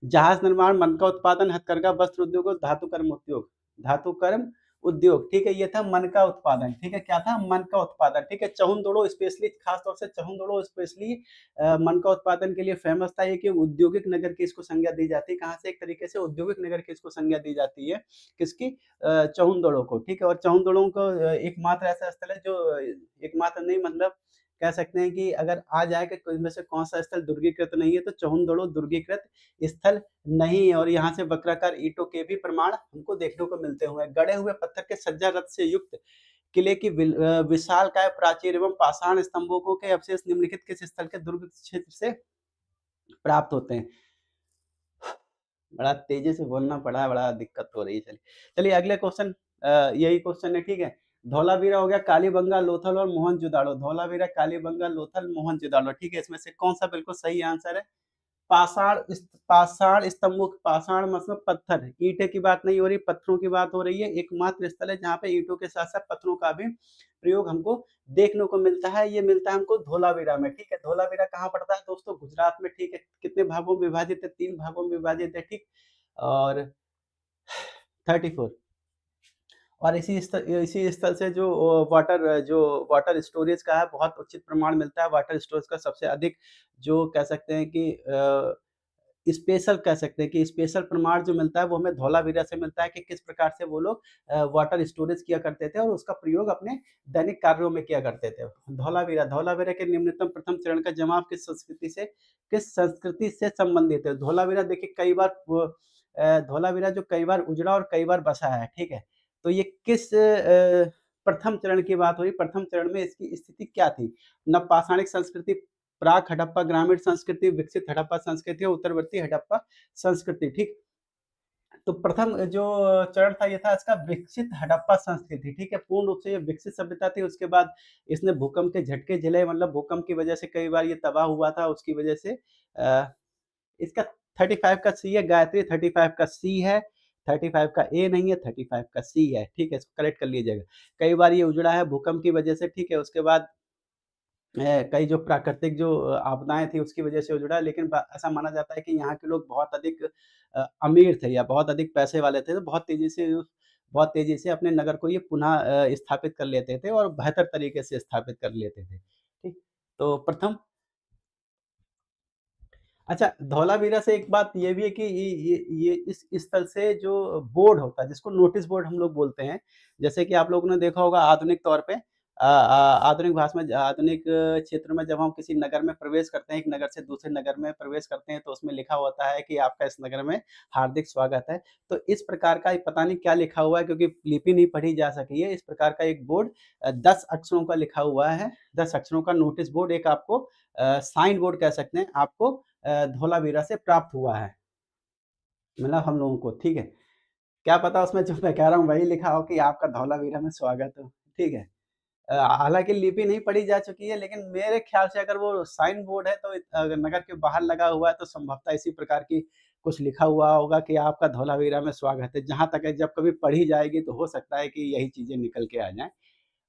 जहाज निर्माण, मनका उत्पादन, हथकरघा, वस्त्र उद्योग और धातु कर्म उद्योग। धातु कर्म उद्योग, ठीक है, ये था मनका उत्पादन, ठीक है, क्या था? मनका उत्पादन, ठीक है। चहुंदड़ो स्पेशली, खास तौर से चहुंदड़ो स्पेशली मनका उत्पादन के लिए फेमस था। ये कि औद्योगिक नगर की इसको संज्ञा दी जाती है। कहाँ से? एक तरीके से औद्योगिक नगर की इसको संज्ञा दी जाती है, किसकी? चहुंदड़ो को, ठीक है। और चहुंदड़ो को एकमात्र ऐसा स्थल है जो एकमात्र नहीं, मतलब कह सकते हैं कि अगर आ जाए कि इनमें से कौन-सा स्थल दुर्गीकृत नहीं है, तो चहुंदड़ो दुर्गीकृत स्थल नहीं है। और यहाँ से वक्राकार ईंटों के भी प्रमाण हमको देखने को मिलते हुए हैं। गढ़े हुए पत्थर के सज्जा रथ से युक्त किले की विशालकाय प्राचीर एवं पाषाण स्तंभों के अवशेष निम्नलिखित किस स्थल के दुर्ग क्षेत्र से प्राप्त होते हैं? बड़ा तेजी से बोलना पड़ा, बड़ा दिक्कत हो रही है। चलिए अगले क्वेश्चन, यही क्वेश्चन है, ठीक है। धौलावीरा हो गया, कालीबंगा, लोथल और मोहनजोदाड़ो। धौलावीरा, कालीबंगा, लोथल, मोहनजोदाड़ो, ठीक है। इसमें से कौन सा बिल्कुल सही आंसर है? पाषाण स्तंभों, पाषाण मतलब पत्थर, ईंटे की बात नहीं हो रही, पत्थरों की बात हो रही है। एकमात्र स्थल है जहाँ पे ईंटों के साथ साथ पत्थरों का भी प्रयोग हमको देखने को मिलता है। ये मिलता है हमको धोलावीरा में, ठीक है। धोलावीरा कहाँ पड़ता है दोस्तों? गुजरात में, ठीक है। कितने भागों में विभाजित है? 3 भागों में विभाजित है, ठीक। और 34, और इसी स्थल से जो वाटर स्टोरेज का है बहुत उचित प्रमाण मिलता है। वाटर स्टोरेज का सबसे अधिक जो कह सकते हैं कि स्पेशल कह सकते हैं कि स्पेशल प्रमाण जो मिलता है वो हमें धौलावीरा से मिलता है कि किस प्रकार से वो लोग वाटर स्टोरेज किया करते थे और उसका प्रयोग अपने दैनिक कार्यों में किया करते थे। धौलावीरा, धौलावीरा के निम्नतम प्रथम चरण का जवाब किस संस्कृति से संबंधित है? धौलावीरा देखिए कई बार धौलावीरा जो कई बार उजड़ा और कई बार बसा है, ठीक है। तो ये किस प्रथम चरण की बात हो रही? प्रथम चरण में इसकी स्थिति क्या थी? नवपाषाणिक संस्कृति, प्राक हड़प्पा ग्रामीण संस्कृति, विकसित हड़प्पा संस्कृति और उत्तरवर्ती हड़प्पा संस्कृति, ठीक। तो प्रथम जो चरण था ये था इसका विकसित हड़प्पा संस्कृति, ठीक है। पूर्ण रूप से ये विकसित सभ्यता थी। उसके बाद इसने भूकंप के झटके झेले, मतलब भूकंप की वजह से कई बार ये तबाह हुआ था। उसकी वजह से इसका 35 का सी है, गायत्री 35 का सी है, 35 का ए नहीं है, 35 का सी है, ठीक है। इसको करेक्ट कर लीजिएगा। कई बार ये उजड़ा है भूकंप की वजह से, ठीक है। उसके बाद कई जो प्राकृतिक जो आपदाएँ थी उसकी वजह से उजड़ा, लेकिन ब ऐसा माना जाता है कि यहाँ के लोग बहुत अधिक अमीर थे या बहुत अधिक पैसे वाले थे, तो बहुत तेज़ी से अपने नगर को ये पुनः स्थापित कर लेते थे और बेहतर तरीके से स्थापित कर लेते थे। ठीक? तो प्रथम, अच्छा, धौलावीरा से एक बात ये भी है कि ये इस स्थल से जो बोर्ड होता है, जिसको नोटिस बोर्ड हम लोग बोलते हैं, जैसे कि आप लोगों ने देखा होगा आधुनिक तौर पे आधुनिक भाषा में, आधुनिक क्षेत्र में जब हम किसी नगर में प्रवेश करते हैं, एक नगर से दूसरे नगर में प्रवेश करते हैं, तो उसमें लिखा होता है कि आपका इस नगर में हार्दिक स्वागत है। तो इस प्रकार का पता नहीं क्या लिखा हुआ है क्योंकि लिपि नहीं पढ़ी जा सकी है, इस प्रकार का एक बोर्ड 10 अक्षरों का लिखा हुआ है, 10 अक्षरों का नोटिस बोर्ड, एक आपको साइन बोर्ड कह सकते हैं, आपको धौलावीरा से प्राप्त हुआ है, मतलब हम लोगों को, ठीक है। क्या पता उसमें जो मैं कह रहा हूँ वही लिखा हो कि आपका धौलावीरा में स्वागत हो, ठीक है। हालाँकि लिपि नहीं पढ़ी जा चुकी है, लेकिन मेरे ख्याल से अगर वो साइन बोर्ड है तो अगर नगर के बाहर लगा हुआ है तो संभवतः इसी प्रकार की कुछ लिखा हुआ होगा कि आपका धौलावीरा में स्वागत है। जहाँ तक है जब कभी पढ़ी जाएगी तो हो सकता है कि यही चीज़ें निकल के आ जाएँ।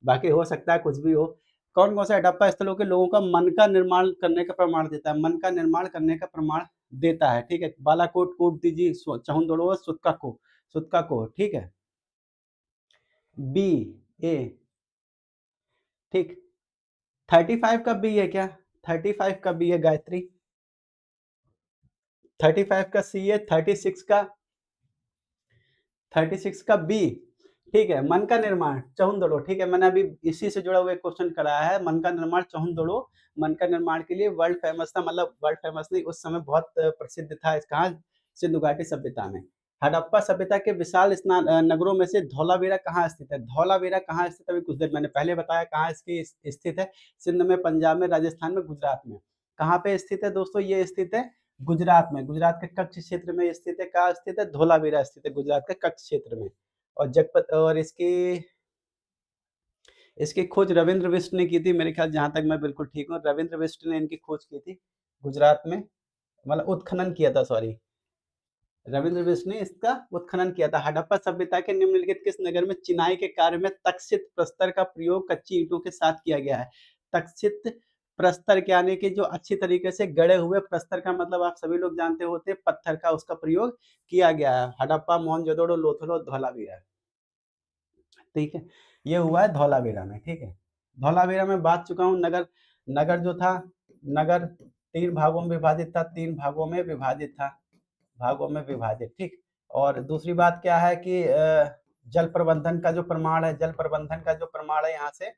बाकी हो सकता है कुछ भी हो। कौन-कौन से हड़प्पा स्थलों के लोगों का मन का निर्माण करने का प्रमाण देता है? मन का निर्माण करने का प्रमाण देता है, ठीक है। बालाकोट, कोटदीजी, चहुंदड़ो, सुत्का को, ठीक है। बी, ए, ठीक। 35 का बी है क्या? 35 का बी है गायत्री। 35 का सी है। 36 का बी। ठीक है, मन का निर्माण चहुंदड़ो। ठीक है, मैंने अभी इसी से जुड़ा हुआ एक क्वेश्चन कराया है। मन का निर्माण चहुंदड़ो मन का निर्माण के लिए वर्ल्ड फेमस था, मतलब वर्ल्ड फेमस नहीं, उस समय बहुत प्रसिद्ध था। इसका सिंधु घाटी सभ्यता में। हड़प्पा सभ्यता के विशाल नगरों में से धौलावीरा कहाँ स्थित है? धौलावीरा कहाँ स्थित है? अभी कुछ देर मैंने पहले बताया कहाँ इसकी स्थित है। सिंध में, पंजाब में, राजस्थान में, गुजरात में। कहाँ पे स्थित है दोस्तों? ये स्थित है गुजरात में। गुजरात के कच्छ क्षेत्र में स्थित है। कहाँ स्थित है? धौलावीरा स्थित है गुजरात के कच्छ क्षेत्र में। और जगपत और इसकी इसकी खोज रविंद्र बिष्ट ने की थी, मेरे ख्याल, जहां तक मैं बिल्कुल ठीक हूँ, रविंद्र बिष्ट ने इनकी खोज की थी गुजरात में, मतलब उत्खनन किया था, सॉरी, रविंद्र बिष्ट ने इसका उत्खनन किया था। हड़प्पा सभ्यता के निम्नलिखित किस नगर में चिनाई के कार्य में तक्षित प्रस्तर का प्रयोग कच्ची ईंटों के साथ किया गया है? तक्षित प्रस्तर यानी कि जो अच्छी तरीके से गड़े हुए प्रस्तर का मतलब आप सभी लोग जानते होते हैं, पत्थर का, उसका प्रयोग किया गया है। हड़प्पा, मोहनजोदड़ो, लोथल और धौलावीरा। ठीक है, ये हुआ है धौलावीरा में। ठीक है, धौलावीरा में बात चुका हूँ। नगर नगर जो था, नगर 3 भागों में विभाजित था। 3 भागों में विभाजित था, भागों में विभाजित। ठीक। और दूसरी बात क्या है कि जल प्रबंधन का जो प्रमाण है, जल प्रबंधन का जो प्रमाण है, यहाँ से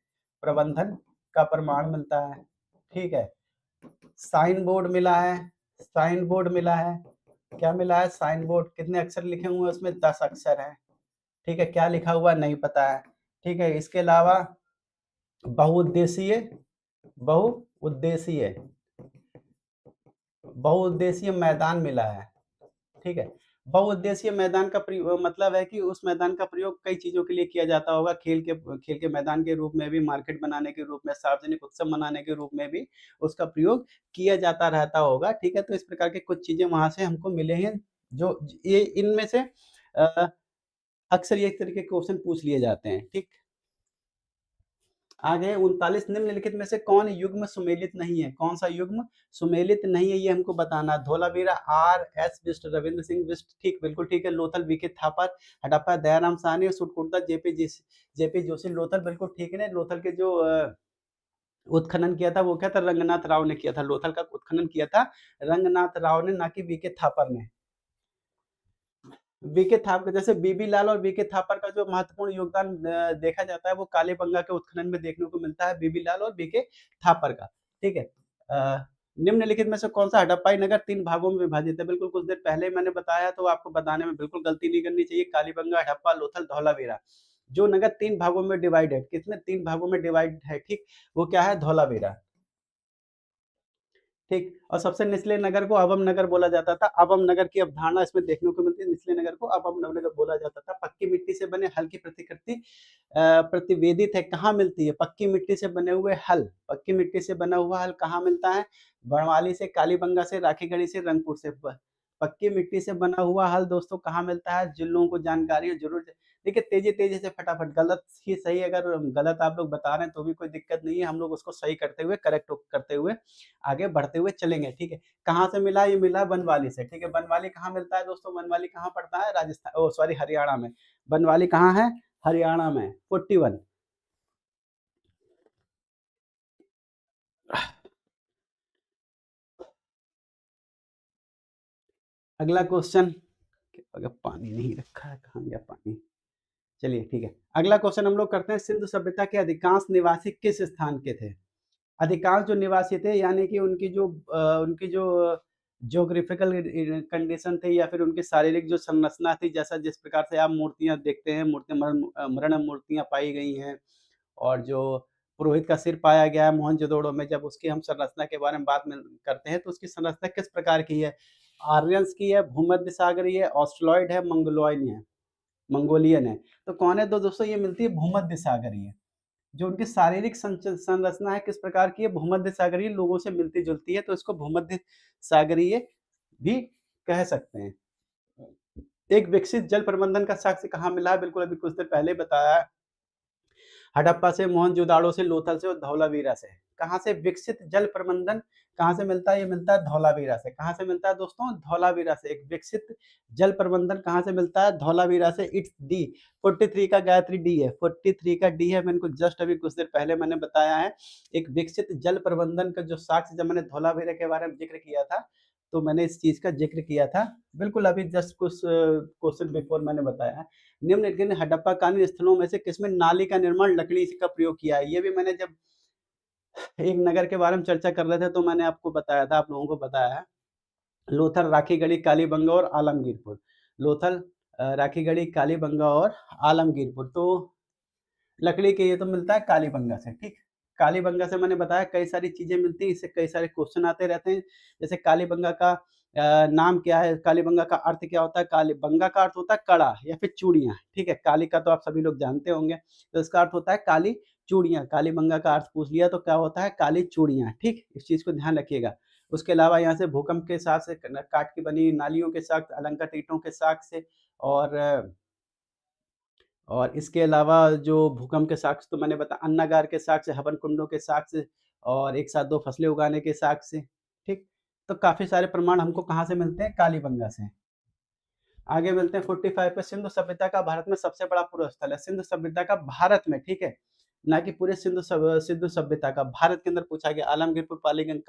प्रबंधन का प्रमाण मिलता है। ठीक है, साइन बोर्ड मिला है। साइन बोर्ड मिला है। क्या मिला है? Sign board. कितने अक्षर लिखे हुए हैं उसमें? 10 अक्षर हैं। ठीक है, क्या लिखा हुआ नहीं पता है। ठीक है, इसके अलावा बहुउद्देशीय बहुउद्देशीय बहुउद्देशीय मैदान मिला है। ठीक है, बहुउद्देशीय मैदान का मतलब है कि उस मैदान का प्रयोग कई चीजों के लिए किया जाता होगा। खेल के मैदान के रूप में भी, मार्केट बनाने के रूप में, सार्वजनिक उत्सव मनाने के रूप में भी उसका प्रयोग किया जाता रहता होगा। ठीक है, तो इस प्रकार के कुछ चीजें वहां से हमको मिले हैं, जो ये इनमें से अक्सर ये एक तरीके के क्वेश्चन पूछ लिए जाते हैं। ठीक, आगे 39 निम्नलिखित में से कौन युग्म सुमेलित नहीं है? कौन सा युग्म सुमेलित नहीं है, ये हमको बताना। धौलावीरा आर एस बिष्ट, रविंद्र सिंह बिष्ट, ठीक, बिल्कुल ठीक है। Lothal VK Thapar, Harappa Dayaram Sahni, Surkotada JP Joshi. लोथल बिल्कुल ठीक है। लोथल के जो उत्खनन किया था वो क्या था? रंगनाथ राव ने किया था। लोथल का उत्खनन किया था रंगनाथ राव ने, ना कि वीके थापर ने। वीके थापर, जैसे बीबी लाल और वीके थापर का जो महत्वपूर्ण योगदान देखा जाता है वो कालीबंगा के उत्खनन में देखने को मिलता है, बीबी लाल और वीके थापर का। ठीक है, निम्नलिखित में से कौन सा हड़प्पाई नगर 3 भागों में विभाजित है? बिल्कुल कुछ देर पहले मैंने बताया, तो आपको बताने में बिल्कुल गलती नहीं करनी चाहिए। कालीबंगा, हड़प्पा, लोथल, धौलावीरा। जो नगर 3 भागों में डिवाइड है, कितने 3 भागों में डिवाइड है? ठीक, वो क्या है? धौलावीरा। ठीक, और सबसे निचले नगर को अवम नगर बोला जाता था। अवम नगर की अवधारणा इसमें देखने को मिलती है। निचले नगर को अवम नगर बोला जाता था। पक्की मिट्टी से बने हल की प्रतिकृति प्रतिवेदित है। कहाँ मिलती है? पक्की मिट्टी से बने हुए हल, पक्की मिट्टी से बना हुआ हल कहाँ मिलता है? बड़वाली से, कालीबंगा से, राखीगढ़ी से, रंगपुर से। पक्की मिट्टी से बना हुआ हल दोस्तों कहाँ मिलता है? जिन लोगों को जानकारी हो जरूर। देखिए, तेजी तेजी से फटाफट, गलत ही सही, अगर गलत आप लोग बता रहे हैं तो भी कोई दिक्कत नहीं है, हम लोग उसको सही करते हुए, करेक्ट करते हुए आगे बढ़ते हुए चलेंगे। ठीक है, कहाँ से मिला? ये मिला बनवाली से। ठीक है, बनवाली कहाँ मिलता है दोस्तों? बनवाली कहाँ पड़ता है? राजस्थान, ओ सॉरी, हरियाणा में। बनवाली कहाँ है? हरियाणा में। 41। अगला क्वेश्चन, अगर पानी नहीं रखा है, कहाँ गया पानी? चलिए ठीक है, अगला क्वेश्चन हम लोग करते हैं। सिंधु सभ्यता के अधिकांश निवासी किस स्थान के थे? अधिकांश जो निवासी थे, यानी कि उनकी जो ज्योग्राफिकल कंडीशन थी, या फिर उनकी शारीरिक जो संरचना थी, जैसा जिस प्रकार से आप मूर्तियां देखते हैं, मरण मूर्तियां पाई गई हैं, और जो पुरोहित का सिर पाया गया है मोहनजोदड़ो में, जब उसकी हम संरचना के बारे में बात करते हैं, तो उसकी संरचना किस प्रकार की है? आर्यंस की है, भूमध्य सागरीय है, ऑस्ट्रोलॉइड है, मंगोलियन है। तो कौन है? दोस्तों ये मिलती है भूमध्य सागरीय। जो उनकी शारीरिक संरचना है किस प्रकार की है? भूमध्य सागरीय लोगों से मिलती जुलती है, तो इसको भूमध्य सागरीय भी कह सकते हैं। एक विकसित जल प्रबंधन का साक्ष्य कहाँ मिला है? बिल्कुल अभी कुछ देर पहले बताया है। हड़प्पा से, मोहनजोदाड़ो से, लोथल से और धौलावीरा से। कहाँ से? विकसित जल प्रबंधन कहाँ से मिलता है? ये मिलता है धौलावीरा से। कहाँ से मिलता है दोस्तों? धौलावीरा से। एक विकसित जल प्रबंधन कहाँ से मिलता है? धौलावीरा से। It's D. 43 का गायत्री डी है, 43 का डी है। मैंने को जस्ट अभी कुछ देर पहले मैंने बताया है। एक विकसित जल प्रबंधन का जो साक्ष्य, जब मैंने धौलावीरा के बारे में जिक्र किया था, तो मैंने इस चीज का जिक्र किया था, बिल्कुल अभी जस्ट कुछ क्वेश्चन बिफोर मैंने बताया है। निम्नलिखित हड़प्पा कालीन स्थलों में से किसमें नाली का निर्माण लकड़ी का प्रयोग किया है? ये भी मैंने जब एक नगर के बारे में चर्चा कर रहे थे तो मैंने आपको बताया था, आप लोगों को बताया है। लोथल, राखीगढ़ी, कालीबंगा और आलमगीरपुर। लोथल, राखीगढ़ी, कालीबंगा और आलमगीरपुर। तो लकड़ी के ये तो मिलता है कालीबंगा से, ठीक। कालीबंगा से मैंने बताया कई सारी चीजें मिलती हैं, इससे कई सारे क्वेश्चन आते रहते हैं। जैसे कालीबंगा का नाम क्या है? कालीबंगा का अर्थ क्या होता है? कालीबंगा का अर्थ होता है कड़ा या फिर चूड़ियां, ठीक है। काली का तो आप सभी लोग जानते होंगे, तो इसका अर्थ होता है काली चूड़ियां। कालीबंगा का अर्थ पूछ लिया तो क्या होता है? काली चूड़ियां, ठीक। इस चीज को ध्यान रखिएगा। उसके अलावा यहाँ से भूकंप के साथ से, काट की बनी नालियों के साथ, अलंकृत ईंटों के साथ से, और इसके अलावा जो भूकंप के साक्ष्य तो मैंने बताया, अन्नागार के साक्ष्य, हवन कुंडों के साक्ष्य, और एक साथ दो फसलें उगाने के साक्ष्य, ठीक। तो काफी सारे प्रमाण हमको कहाँ से मिलते हैं? कालीबंगा से। आगे मिलते हैं 45 पे। सिंधु सभ्यता का भारत में सबसे बड़ा पूर्व स्थल है। सिंधु सभ्यता का भारत में, ठीक है, ना कि पूरे सिंधु सभ्यता का। भारत के अंदर पूछा गया। आलमगीरपुर, पालीगंज,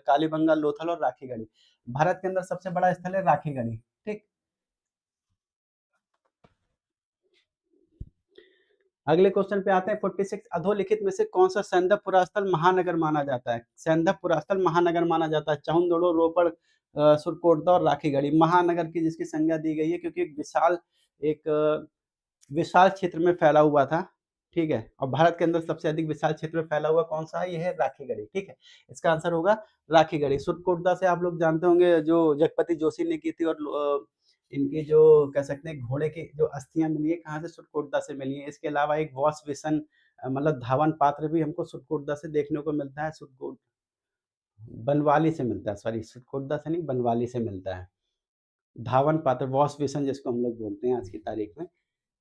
कालीबंगा, लोथल और राखीगढ़ी। भारत के अंदर सबसे बड़ा स्थल है राखीगढ़ी, ठीक। अगले क्वेश्चन पे आते हैं 46। अधोलिखित में से कौन सा सैंधव पुरास्थल महानगर माना जाता है? सैंधव पुरास्थल महानगर माना जाता है। चाहुंदड़ो, रोपड़, सुरकोटदा और राखीगढ़ी महानगर की जिसकी संज्ञा दी गई है, क्योंकि एक विशाल क्षेत्र में फैला हुआ था, ठीक है। और भारत के अंदर सबसे अधिक विशाल क्षेत्र में फैला हुआ कौन सा है? ये है राखीगढ़ी, ठीक है। इसका आंसर होगा राखीगढ़ी। सुरकोटदा से आप लोग जानते होंगे, जो जगपति जोशी ने की थी, और इनकी जो कह सकते हैं घोड़े की जो अस्थियां मिली है, कहाँ से? सुरकोटदा से मिली है। इसके अलावा एक वॉश बेसन, मतलब धावन पात्र भी हमको सुरकोटदा से देखने को मिलता है। सुरकोट बनवाली से मिलता है, सॉरी, सुरकोटदा से नहीं, बनवाली से मिलता है। धावन पात्र, वॉश बेसन जिसको हम लोग बोलते हैं आज की तारीख में।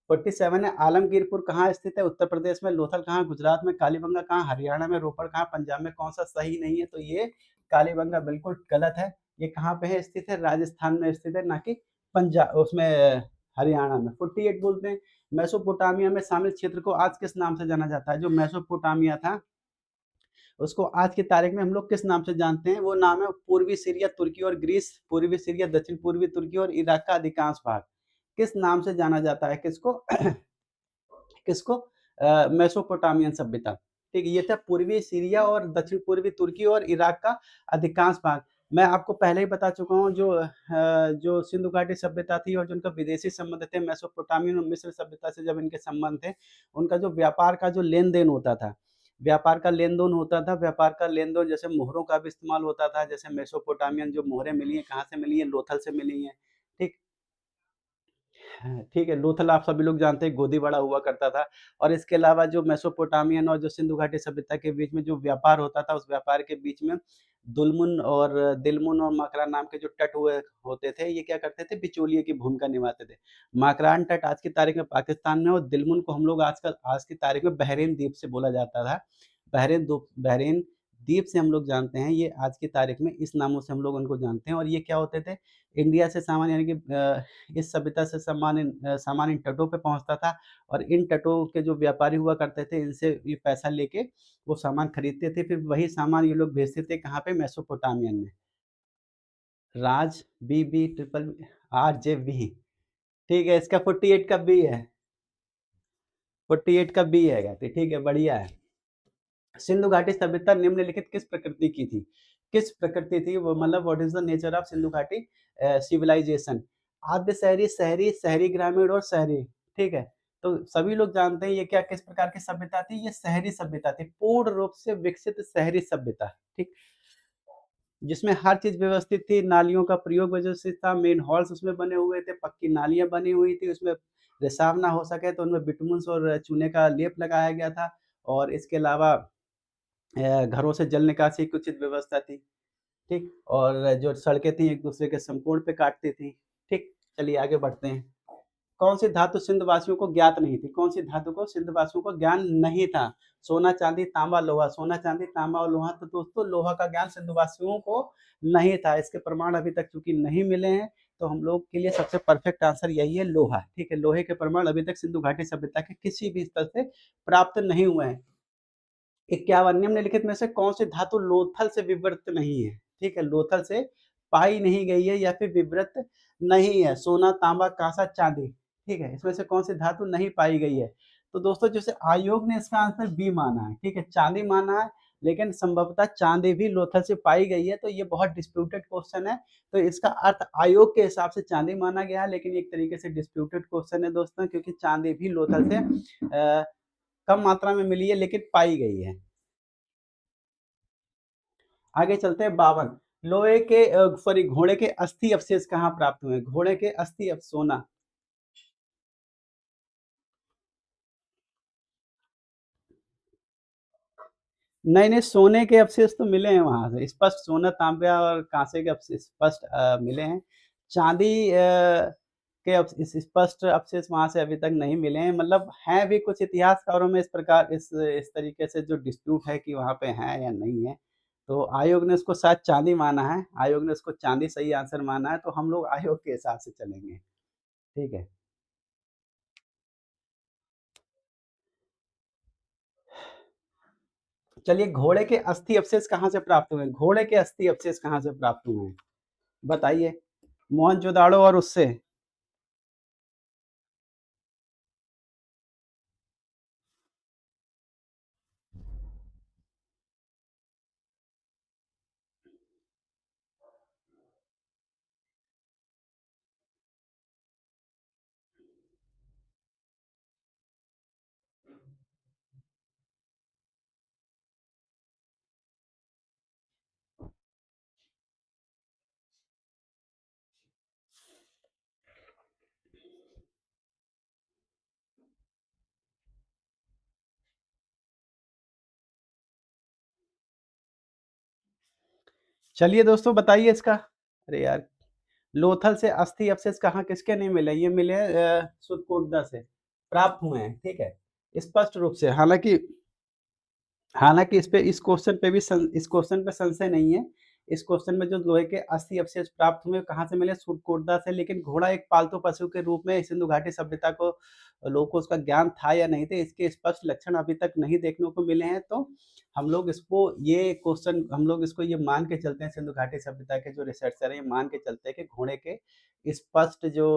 47 है। आलमगीरपुर कहाँ स्थित है? उत्तर प्रदेश में। लोथल कहाँ? गुजरात में। कालीबंगा कहाँ? हरियाणा में। रोपड़ कहाँ? पंजाब में। कौन सा सही नहीं है? तो ये कालीबंगा बिल्कुल गलत है। ये कहाँ पे है स्थित है? राजस्थान में स्थित है, ना कि पंजाब, उसमें हरियाणा में। 48 बोलते हैं मेसोपोटामिया में शामिल क्षेत्र को आज किस नाम से जाना जाता है? जो मेसोपोटामिया था उसको आज की तारीख में हम लोग किस नाम से जानते हैं? वो नाम है पूर्वी सीरिया, तुर्की और ग्रीस। पूर्वी सीरिया, दक्षिण पूर्वी तुर्की और इराक का अधिकांश भाग किस नाम से जाना जाता है? किसको? किसको? मेसोपोटामियन सभ्यता, ठीक है। ये था पूर्वी सीरिया और दक्षिण पूर्वी तुर्की और इराक का अधिकांश भाग। मैं आपको पहले ही बता चुका हूँ, जो सिंधु घाटी सभ्यता थी और जो उनका विदेशी संबंध थे, मेसोपोटामियन और मिस्र सभ्यता से जब इनके संबंध थे, उनका जो व्यापार का जो लेन देन होता था, व्यापार का लेन देन, जैसे मोहरों का भी इस्तेमाल होता था। जैसे मेसोपोटामियन जो मोहरें मिली हैं, कहाँ से मिली हैं? लोथल से मिली हैं, ठीक। हाँ, ठीक है। लोथल आप सभी लोग जानते हैं गोदी बड़ा हुआ करता था। और इसके अलावा जो मेसोपोटामियन और जो सिंधु घाटी सभ्यता के बीच में जो व्यापार होता था, उस व्यापार के बीच में दिलमुन और माकरान नाम के जो तट हुए होते थे, ये क्या करते थे? बिचौलिए की भूमिका निभाते थे। माकरान तट आज की तारीख में पाकिस्तान में, और दिलमुन को हम लोग आज की तारीख में बहरीन द्वीप से बोला जाता था। बहरीन द्वीप से हम लोग जानते हैं, ये आज की तारीख में इस नामों से हम लोग उनको जानते हैं। और ये क्या होते थे? इंडिया से सामान, यानी कि इस सभ्यता से सामान इन तटों पे पहुँचता था, और इन तटों के जो व्यापारी हुआ करते थे, इनसे ये पैसा लेके वो सामान खरीदते थे। फिर वही सामान ये लोग भेजते थे कहाँ पे? मेसोपोटामियन में। राज, B triple R J B, ठीक है। इसका 48 का बी है, 48 का बी है, कहते ठीक है, बढ़िया है। सिंधु घाटी सभ्यता निम्नलिखित किस प्रकृति की थी? किस प्रकृति थी वो, मतलब what is the nature of Sindhu घाटी सिविलाइजेशन? आद्य शहरी, शहरी, शहरी ग्रामीण और शहरी, ठीक है। तो सभी लोग जानते हैं ये क्या, किस प्रकार की सभ्यता थी? ये शहरी सभ्यता थी, पूर्ण रूप से विकसित शहरी सभ्यता, ठीक। जिसमें हर चीज व्यवस्थित थी, नालियों का प्रयोग व्यवस्थित था, मेन हॉल्स उसमें बने हुए थे, पक्की नालियां बनी हुई थी, उसमें रिसाव ना हो सके तो उनमें बिटुमुस और चूने का लेप लगाया गया था। और इसके अलावा घरों से जल निकासी की उचित व्यवस्था थी, ठीक। और जो सड़कें थी एक दूसरे के समकोण पे काटती थी, ठीक। चलिए आगे बढ़ते हैं। कौन सी धातु सिंधवासियों को ज्ञात नहीं थी? कौन सी धातु को सिंधवासियों को ज्ञान नहीं था? सोना, चांदी, तांबा, लोहा। सोना, चांदी, तांबा और लोहा। तो दोस्तों लोहा का ज्ञान सिंधुवासियों को नहीं था। इसके प्रमाण अभी तक चूंकि नहीं मिले हैं, तो हम लोग के लिए सबसे परफेक्ट आंसर यही है, लोहा। ठीक है, लोहे के प्रमाण अभी तक सिंधु घाटी सभ्यता के किसी भी स्तर से प्राप्त नहीं हुए हैं। 51 निम्नलिखित में से कौन सी धातु लोथल से विवृत नहीं है? ठीक है, लोथल से पाई नहीं गई है या फिर विवृत नहीं है। सोना, तांबा, कांसा, चांदी। ठीक है, इसमें से कौन सी धातु नहीं पाई गई है? तो दोस्तों जैसे आयोग ने इसका आंसर बी माना है। ठीक है, चांदी माना है, लेकिन संभवतः चांदी भी लोथल से पाई गई है, तो ये बहुत डिस्प्यूटेड क्वेश्चन है। तो इसका अर्थ आयोग के हिसाब से चांदी माना गया है, लेकिन एक तरीके से डिस्प्यूटेड क्वेश्चन है दोस्तों, क्योंकि चांदी भी लोथल से कम मात्रा में मिली है लेकिन पाई गई है। आगे चलते हैं 52। लोहे के सॉरी घोड़े के अस्थि अवशेष कहाँ प्राप्त हुए? घोड़े के अस्थि सोना। नहीं नहीं, सोने के अवशेष तो मिले हैं वहां से स्पष्ट, सोना, तांबा और कांसे के अवशेष स्पष्ट मिले हैं। चांदी के स्पष्ट अवशेष वहां से अभी तक नहीं मिले हैं। मतलब हैं भी कुछ इतिहासकारों में इस प्रकार इस तरीके से जो डिस्प्यूट है कि वहां पे है या नहीं है। तो आयोग ने उसको शायद चांदी माना है, आयोग ने उसको चांदी सही आंसर माना है, तो हम लोग आयोग के हिसाब से चलेंगे। ठीक है, चलिए घोड़े के अस्थि अवशेष कहाँ से प्राप्त हुए? घोड़े के अस्थि अवशेष कहाँ से प्राप्त हुए हैं? बताइए। मोहनजोदाड़ो और उससे। चलिए दोस्तों बताइए इसका। अरे यार, लोथल से अस्थि अवशेष कहाँ किसके नहीं मिले? ये मिले सुतकोटदा से प्राप्त हुए हैं। ठीक है, स्पष्ट रूप से। हालांकि हालांकि इस क्वेश्चन पे संशय नहीं है। इस क्वेश्चन में जो लोहे के अस्थि अवशेष प्राप्त हुए कहाँ से मिले? सुरकोटदा से। लेकिन घोड़ा एक पालतू पशु के रूप में सिंधु घाटी सभ्यता को लोगों को उसका ज्ञान था या नहीं थे, इसके स्पष्ट लक्षण अभी तक नहीं देखने को मिले हैं। तो हम लोग इसको ये मान के चलते हैं, सिंधु घाटी सभ्यता के जो रिसर्चर है ये मान के चलते हैं कि घोड़े के स्पष्ट जो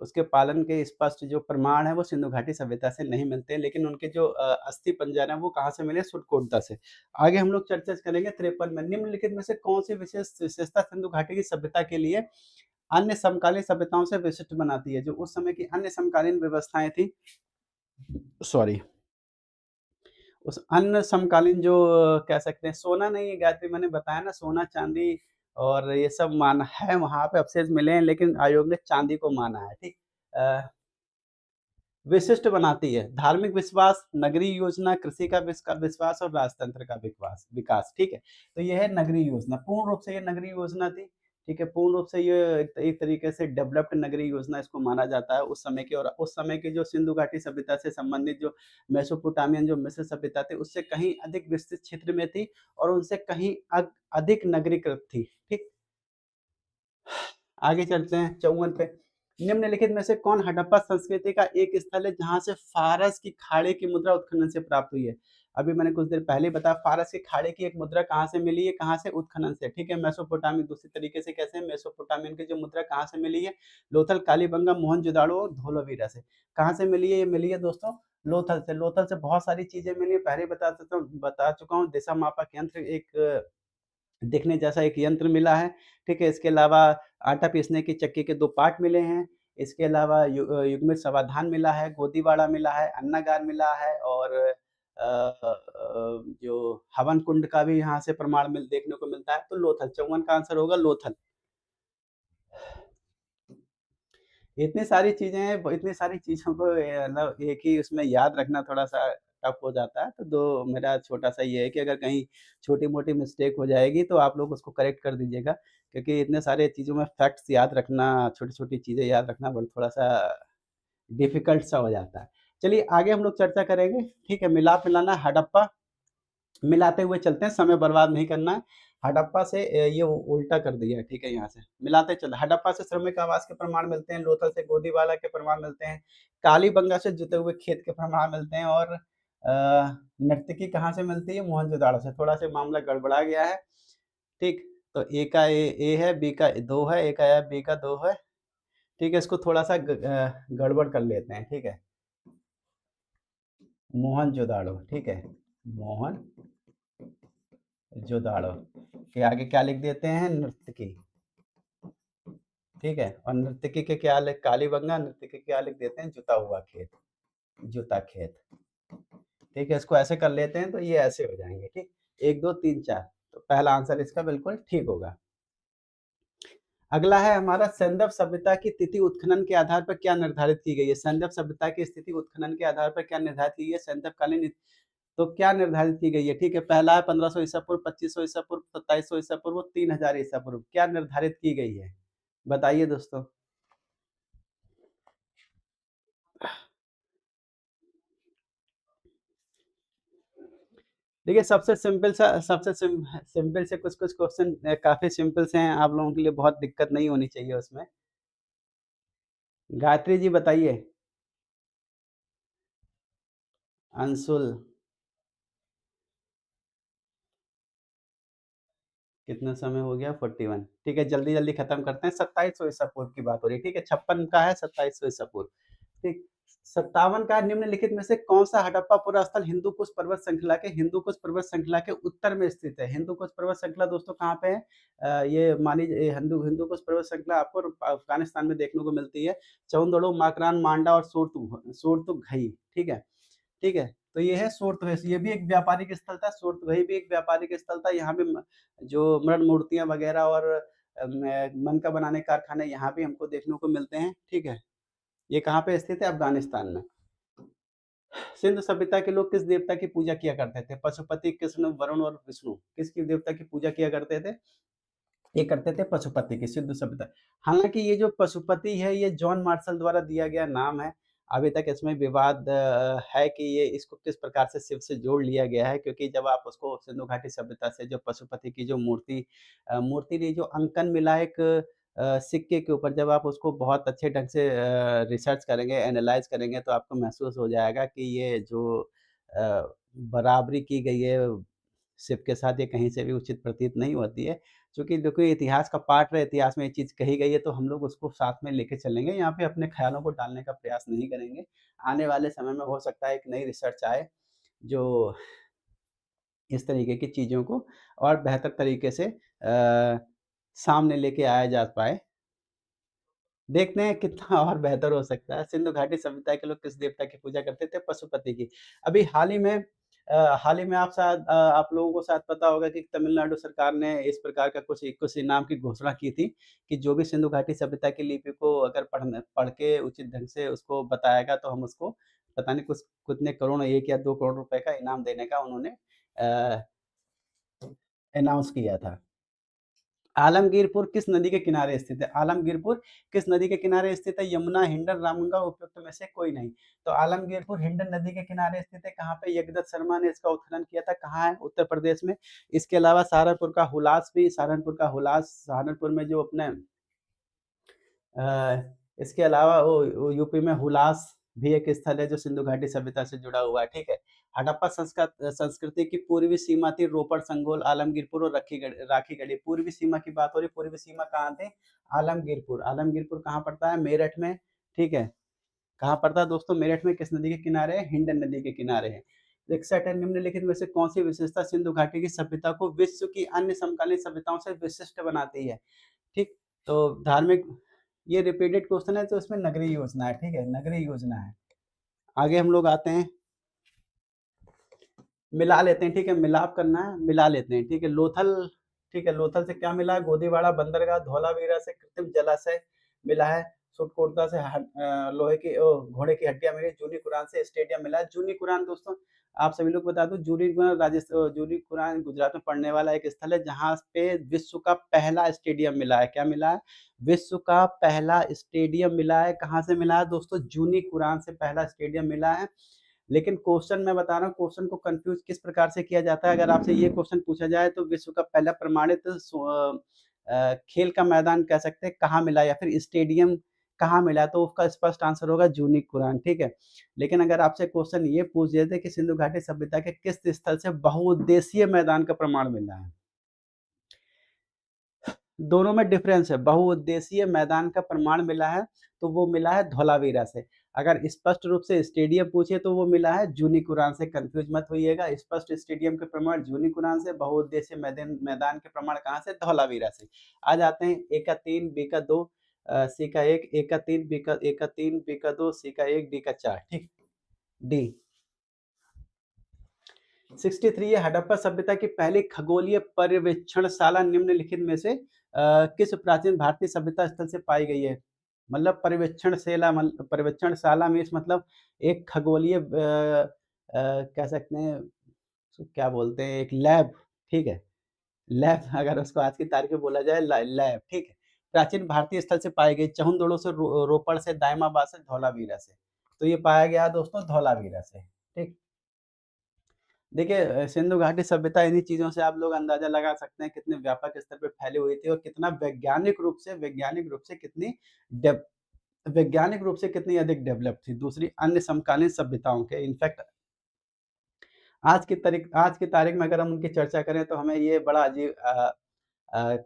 उसके पालन के स्पष्ट जो प्रमाण है वो सिंधु घाटी सभ्यता से नहीं मिलते, लेकिन उनके जो अस्थि पंजर है वो कहाँ से मिले? सुरकोटदा से। आगे हम लोग चर्चा करेंगे 53 में। निम्नलिखित में से कौन सी विशेष विशेषता सिंधु घाटी की सभ्यता के लिए अन्य समकालीन सभ्यताओं से विशिष्ट बनाती है? जो उस समय की अन्य समकालीन व्यवस्थाएं थी, सॉरी, उस अन्य समकालीन जो कह सकते हैं, सोना नहीं है गायत्री, मैंने बताया ना, सोना, चांदी और ये सब माना है, वहां पे अवशेष मिले हैं, लेकिन आयोग ने चांदी को माना है। ठीक, विशिष्ट बनाती है धार्मिक विश्वास, नगरीय योजना, कृषि का विश्वास और राजतंत्र का विकास विकास। ठीक है, तो ये है नगरीय योजना। पूर्ण रूप से ये नगरीय योजना थी। ठीक है, पूर्ण रूप से ये एक तरीके से डेवलप्ड नगरीय योजना इसको माना जाता है उस समय की। और उस समय की जो सिंधु घाटी सभ्यता से संबंधित जो मेसोपोटामियन जो मिस्र सभ्यता थी उससे कहीं अधिक विस्तृत क्षेत्र में थी और उनसे कहीं अधिक नगरीकृत थी। ठीक, आगे चलते हैं 54 पे। निम्नलिखित में से कौन हड़प्पा संस्कृति का एक स्थल है जहां से फारस की खाड़ी की मुद्रा उत्खनन से प्राप्त हुई है? अभी मैंने कुछ देर पहले बताया, फारस की खाड़ी की एक मुद्रा कहाँ से मिली है? कहाँ से? उत्खनन से। ठीक है, मेसोपोटामी। दूसरी तरीके से कैसे? मेसोपोटामियन की जो मुद्रा कहाँ से मिली है? लोथल, कालीबंगा, मोहनजोदाड़ो और धोलावीरा से। कहाँ से मिली है? ये मिली है दोस्तों लोथल से। लोथल से बहुत सारी चीजें मिली है, पहले बता चुका हूँ। दिशा मापक यंत्र एक देखने जैसा एक यंत्र मिला है। ठीक है, इसके अलावा आटा पीसने की चक्की के 2 पार्ट मिले हैं। इसके अलावा युग्मित समाधान मिला है, गोदीबाड़ा मिला है, अन्नागार मिला है और जो हवन कुंड का भी यहाँ से प्रमाण देखने को मिलता है। तो लोथल 54 का आंसर होगा लोथल। इतनी सारी चीज़ें हैं, इतनी सारी चीज़ों को मतलब एक ही उसमें याद रखना थोड़ा-सा टफ हो जाता है। तो दो मेरा छोटा-सा ये है कि अगर कहीं छोटी-मोटी मिस्टेक हो जाएगी तो आप लोग उसको करेक्ट कर दीजिएगा, क्योंकि इतने सारे चीज़ों में फैक्ट्स याद रखना, छोटी-छोटी चीज़ें याद रखना बड़ा थोड़ा-सा डिफिकल्ट सा हो जाता है। चलिए आगे हम लोग चर्चा करेंगे, ठीक है। मिलाप मिलाना, हड़प्पा, मिलाते हुए चलते हैं, समय बर्बाद नहीं करना है। हड़प्पा से ये उल्टा कर दिया है, ठीक है। यहाँ से मिलाते चल, हड़प्पा से श्रमिक आवास के प्रमाण मिलते हैं, लोथल से गोदीवाला के प्रमाण मिलते हैं, कालीबंगा से जुते हुए खेत के प्रमाण मिलते हैं, और नर्तकी कहाँ से मिलती है, मोहनजोदाड़ो से। थोड़ा सा मामला गड़बड़ा गया है, ठीक। तो ए का ए है, बी का दो है, ए का है, बी का दो है, ठीक है। इसको थोड़ा सा गड़बड़ कर लेते हैं, ठीक है। मोहनजोदाड़ो, ठीक है, मोहन जोदाड़ो के आगे क्या लिख देते हैं, नर्तकी, ठीक है। और नर्तकी के क्या लिख, कालीबंगा, नर्तकी के क्या लिख देते हैं, जुता हुआ खेत, जुता खेत, ठीक है। इसको ऐसे कर लेते हैं तो ये ऐसे हो जाएंगे, ठीक। 1 2 3 4, तो पहला आंसर इसका बिल्कुल ठीक होगा। अगला है हमारा, सैंधव सभ्यता की तिथि उत्खनन के आधार पर क्या निर्धारित की गई है। सैंधव सभ्यता की स्थिति उत्खनन के आधार पर क्या निर्धारित की गई है, सैंधव कालीन, तो क्या निर्धारित की गई है, ठीक है। पहला है 1500 ईसा पूर्व, 2500 ईसा पूर्व, 2700 ईसा पूर्व, 3000 ईसा पूर्व, क्या निर्धारित की गई है, बताइए दोस्तों। देखिए सबसे सिंपल सा, सिंपल से कुछ कुछ क्वेश्चन काफी सिंपल से हैं, आप लोगों के लिए बहुत दिक्कत नहीं होनी चाहिए उसमें। गायत्री जी बताइए। अंशुल, कितना समय हो गया, 41, ठीक है। जल्दी जल्दी खत्म करते हैं। 2700 ईसा पूर्व की बात हो रही है, ठीक है। 56 का है, 2700 ईसा पूर्व, ठीक। 57 का निम्नलिखित में से कौन सा हड़प्पा पुरा स्थल हिंदू कुश पर्वत श्रृंखला के, हिंदू कुश पर्वत श्रृंखला के उत्तर में स्थित है। हिंदू कुश पर्वत श्रृंखला दोस्तों कहाँ पे है, ये मान लीजिए हिंदू हिंदू कुश पर्वत श्रृंखला आपको अफगानिस्तान में देखने को मिलती है। चौंदड़ो, माकरान, मांडा और सोरतुघई, ठीक है, ठीक है। तो ये है सोरतुघई, ये भी एक व्यापारिक स्थल था, सोरतुघई भी एक व्यापारिक स्थल था। यहाँ पे जो मृण मूर्तियां वगैरह और मन का बनाने कारखाने यहाँ भी हमको देखने को मिलते हैं, ठीक है। ये कहाँ पे स्थित है, अफगानिस्तान में। सिंधु सभ्यता के लोग किस देवता की पूजा किया करते थे, पशुपति, कृष्ण, वरुण और विष्णु, किसकी देवता की पूजा किया करते थे, ये करते थे पशुपति की, सिंधु सभ्यता। हालांकि ये जो पशुपति है ये जॉन मार्शल द्वारा दिया गया नाम है। अभी तक इसमें विवाद है कि ये इसको किस प्रकार से शिव से जोड़ लिया गया है, क्योंकि जब आप उसको सिंधु घाटी सभ्यता से जो पशुपति की जो मूर्ति नहीं, जो अंकन मिला एक सिक्के के ऊपर, जब आप उसको बहुत अच्छे ढंग से रिसर्च करेंगे, एनालाइज करेंगे, तो आपको महसूस हो जाएगा कि ये जो बराबरी की गई है शिव के साथ, ये कहीं से भी उचित प्रतीत नहीं होती है। चूँकि देखो ये इतिहास का पार्ट है, इतिहास में ये चीज़ कही गई है, तो हम लोग उसको साथ में लेके चलेंगे। यहाँ पे अपने ख़्यालों को डालने का प्रयास नहीं करेंगे। आने वाले समय में हो सकता है एक नई रिसर्च आए, जो इस तरीके की चीज़ों को और बेहतर तरीके से सामने लेके आया जा पाए। देखते हैं कितना और बेहतर हो सकता है। सिंधु घाटी सभ्यता के लोग किस देवता की पूजा करते थे, पशुपति की। अभी हाल ही में आप लोगों को शायद पता होगा कि तमिलनाडु सरकार ने इस प्रकार का कुछ इनाम की घोषणा की थी कि जो भी सिंधु घाटी सभ्यता की लिपि को अगर पढ़ के उचित ढंग से उसको बताएगा, तो हम उसको पता नहीं कुछ कितने करोड़, 1 या 2 करोड़ रुपए का इनाम देने का उन्होंने अनाउंस किया था। आलमगीरपुर किस नदी के किनारे स्थित है? आलमगीरपुर किस नदी के किनारे स्थित है? यमुना, हिंडन, रामगंगा, उपयुक्त में से कोई नहीं। तो आलमगीरपुर हिंडन नदी के किनारे स्थित है। कहाँ पे? यज्ञदत्त शर्मा ने इसका उत्खनन किया था। कहाँ है? उत्तर प्रदेश में। इसके अलावा सहारनपुर में जो अपने इसके अलावा वो यूपी में हुलास भी एक स्थल है जो सिंधु घाटी सभ्यता से जुड़ा हुआ है, ठीक है। हड़प्पा संस्कृति की पूर्वी सीमा थी रोपड़, संगोल, आलमगीरपुर और राखीगढ़ी। पूर्वी सीमा की बात हो रही, पूर्वी सीमा कहाँ थी? आलमगीरपुर। आलमगीरपुर कहाँ पड़ता है? मेरठ में, ठीक है। कहाँ पड़ता है दोस्तों? मेरठ में। किस नदी के किनारे है? हिंडन नदी के किनारे है। इकसठ है, निम्नलिखित में से कौन सी विशेषता सिंधु घाटी की सभ्यता को विश्व की अन्य समकालीन सभ्यताओं से विशिष्ट बनाती है, ठीक। तो धार्मिक, ये रिपीटेड क्वेश्चन है, तो इसमें नगरीय योजना है, ठीक है, नगरीय योजना है। आगे हम लोग आते हैं, मिला लेते हैं, ठीक है, मिलाप करना है, मिला लेते हैं, ठीक है। लोथल, ठीक है, लोथल से क्या मिला है? गोदीवाड़ा बंदरगाह, धौलावीरा से कृत्रिम जलाशय मिला है। सुटकोटदा से लोहे की घोड़े की हड्डियाँ मिली, जूनी कुरान से स्टेडियम मिला है। जूनी कुरान दोस्तों आप सभी लोग को बता दूँ, जूनी कुरान गुजरात में पड़ने वाला एक स्थल है जहाँ पे विश्व का पहला स्टेडियम मिला है। क्या मिला है? विश्व का पहला स्टेडियम मिला है। कहाँ से मिला है दोस्तों? जूनी कुरान से पहला स्टेडियम मिला है। लेकिन क्वेश्चन मैं बता रहा हूँ, क्वेश्चन को कंफ्यूज किस प्रकार से किया जाता है। अगर आपसे ये क्वेश्चन पूछा जाए तो विश्व का पहला प्रमाणित खेल का मैदान कह सकते हैं कहाँ मिला या फिर स्टेडियम कहाँ मिला, तो उसका स्पष्ट आंसर होगा जूनी कुरान, ठीक है। लेकिन अगर आपसे क्वेश्चन ये पूछ देते कि सिंधु घाटी सभ्यता के किस स्थल से बहुउद्देशीय मैदान का प्रमाण मिला है, दोनों में डिफरेंस है। बहुउद्देशीय मैदान का प्रमाण मिला है तो वो मिला है धौलावीरा से। अगर स्पष्ट रूप से स्टेडियम पूछे तो वो मिला है जूनी कुरान से। कंफ्यूज मत होइएगा, स्पष्ट स्टेडियम के प्रमाण जूनी कुरान से, बहुउद्देशीय मैदान के प्रमाण कहाँ से? धौलावीरा से। आ जाते हैं ए का 3, बी का 2, सी का 1, ए का 3, ए का 3, बी का 2, सी का 1, डी का 4, ठीक। डी 63 है, हड़प्पा सभ्यता की पहली खगोलीय पर्यवेक्षणशाला निम्नलिखित में से किस प्राचीन भारतीय सभ्यता स्थल से पाई गई है? मतलब पर्यवेक्षणशाला मीन्स मतलब एक खगोलीय कह सकते हैं, उसको क्या बोलते हैं, एक लैब, ठीक है। लैब अगर उसको आज की तारीख में बोला जाए लैब, ठीक है। प्राचीन भारतीय स्थल से पाई गई, चहुंदड़ो से, रोपड़ से, दाइमाबाद से, धौलावीरा से। तो ये पाया गया दोस्तों धौलावीरा से, ठीक। देखिए सिंधु घाटी सभ्यता, इन्हीं चीज़ों से आप लोग अंदाज़ा लगा सकते हैं कितने व्यापक स्तर पे फैली हुई थी और कितना वैज्ञानिक रूप से कितनी अधिक डेवलप थी दूसरी अन्य समकालीन सभ्यताओं के। इनफैक्ट आज की तारीख में अगर हम उनकी चर्चा करें तो हमें ये बड़ा अजीब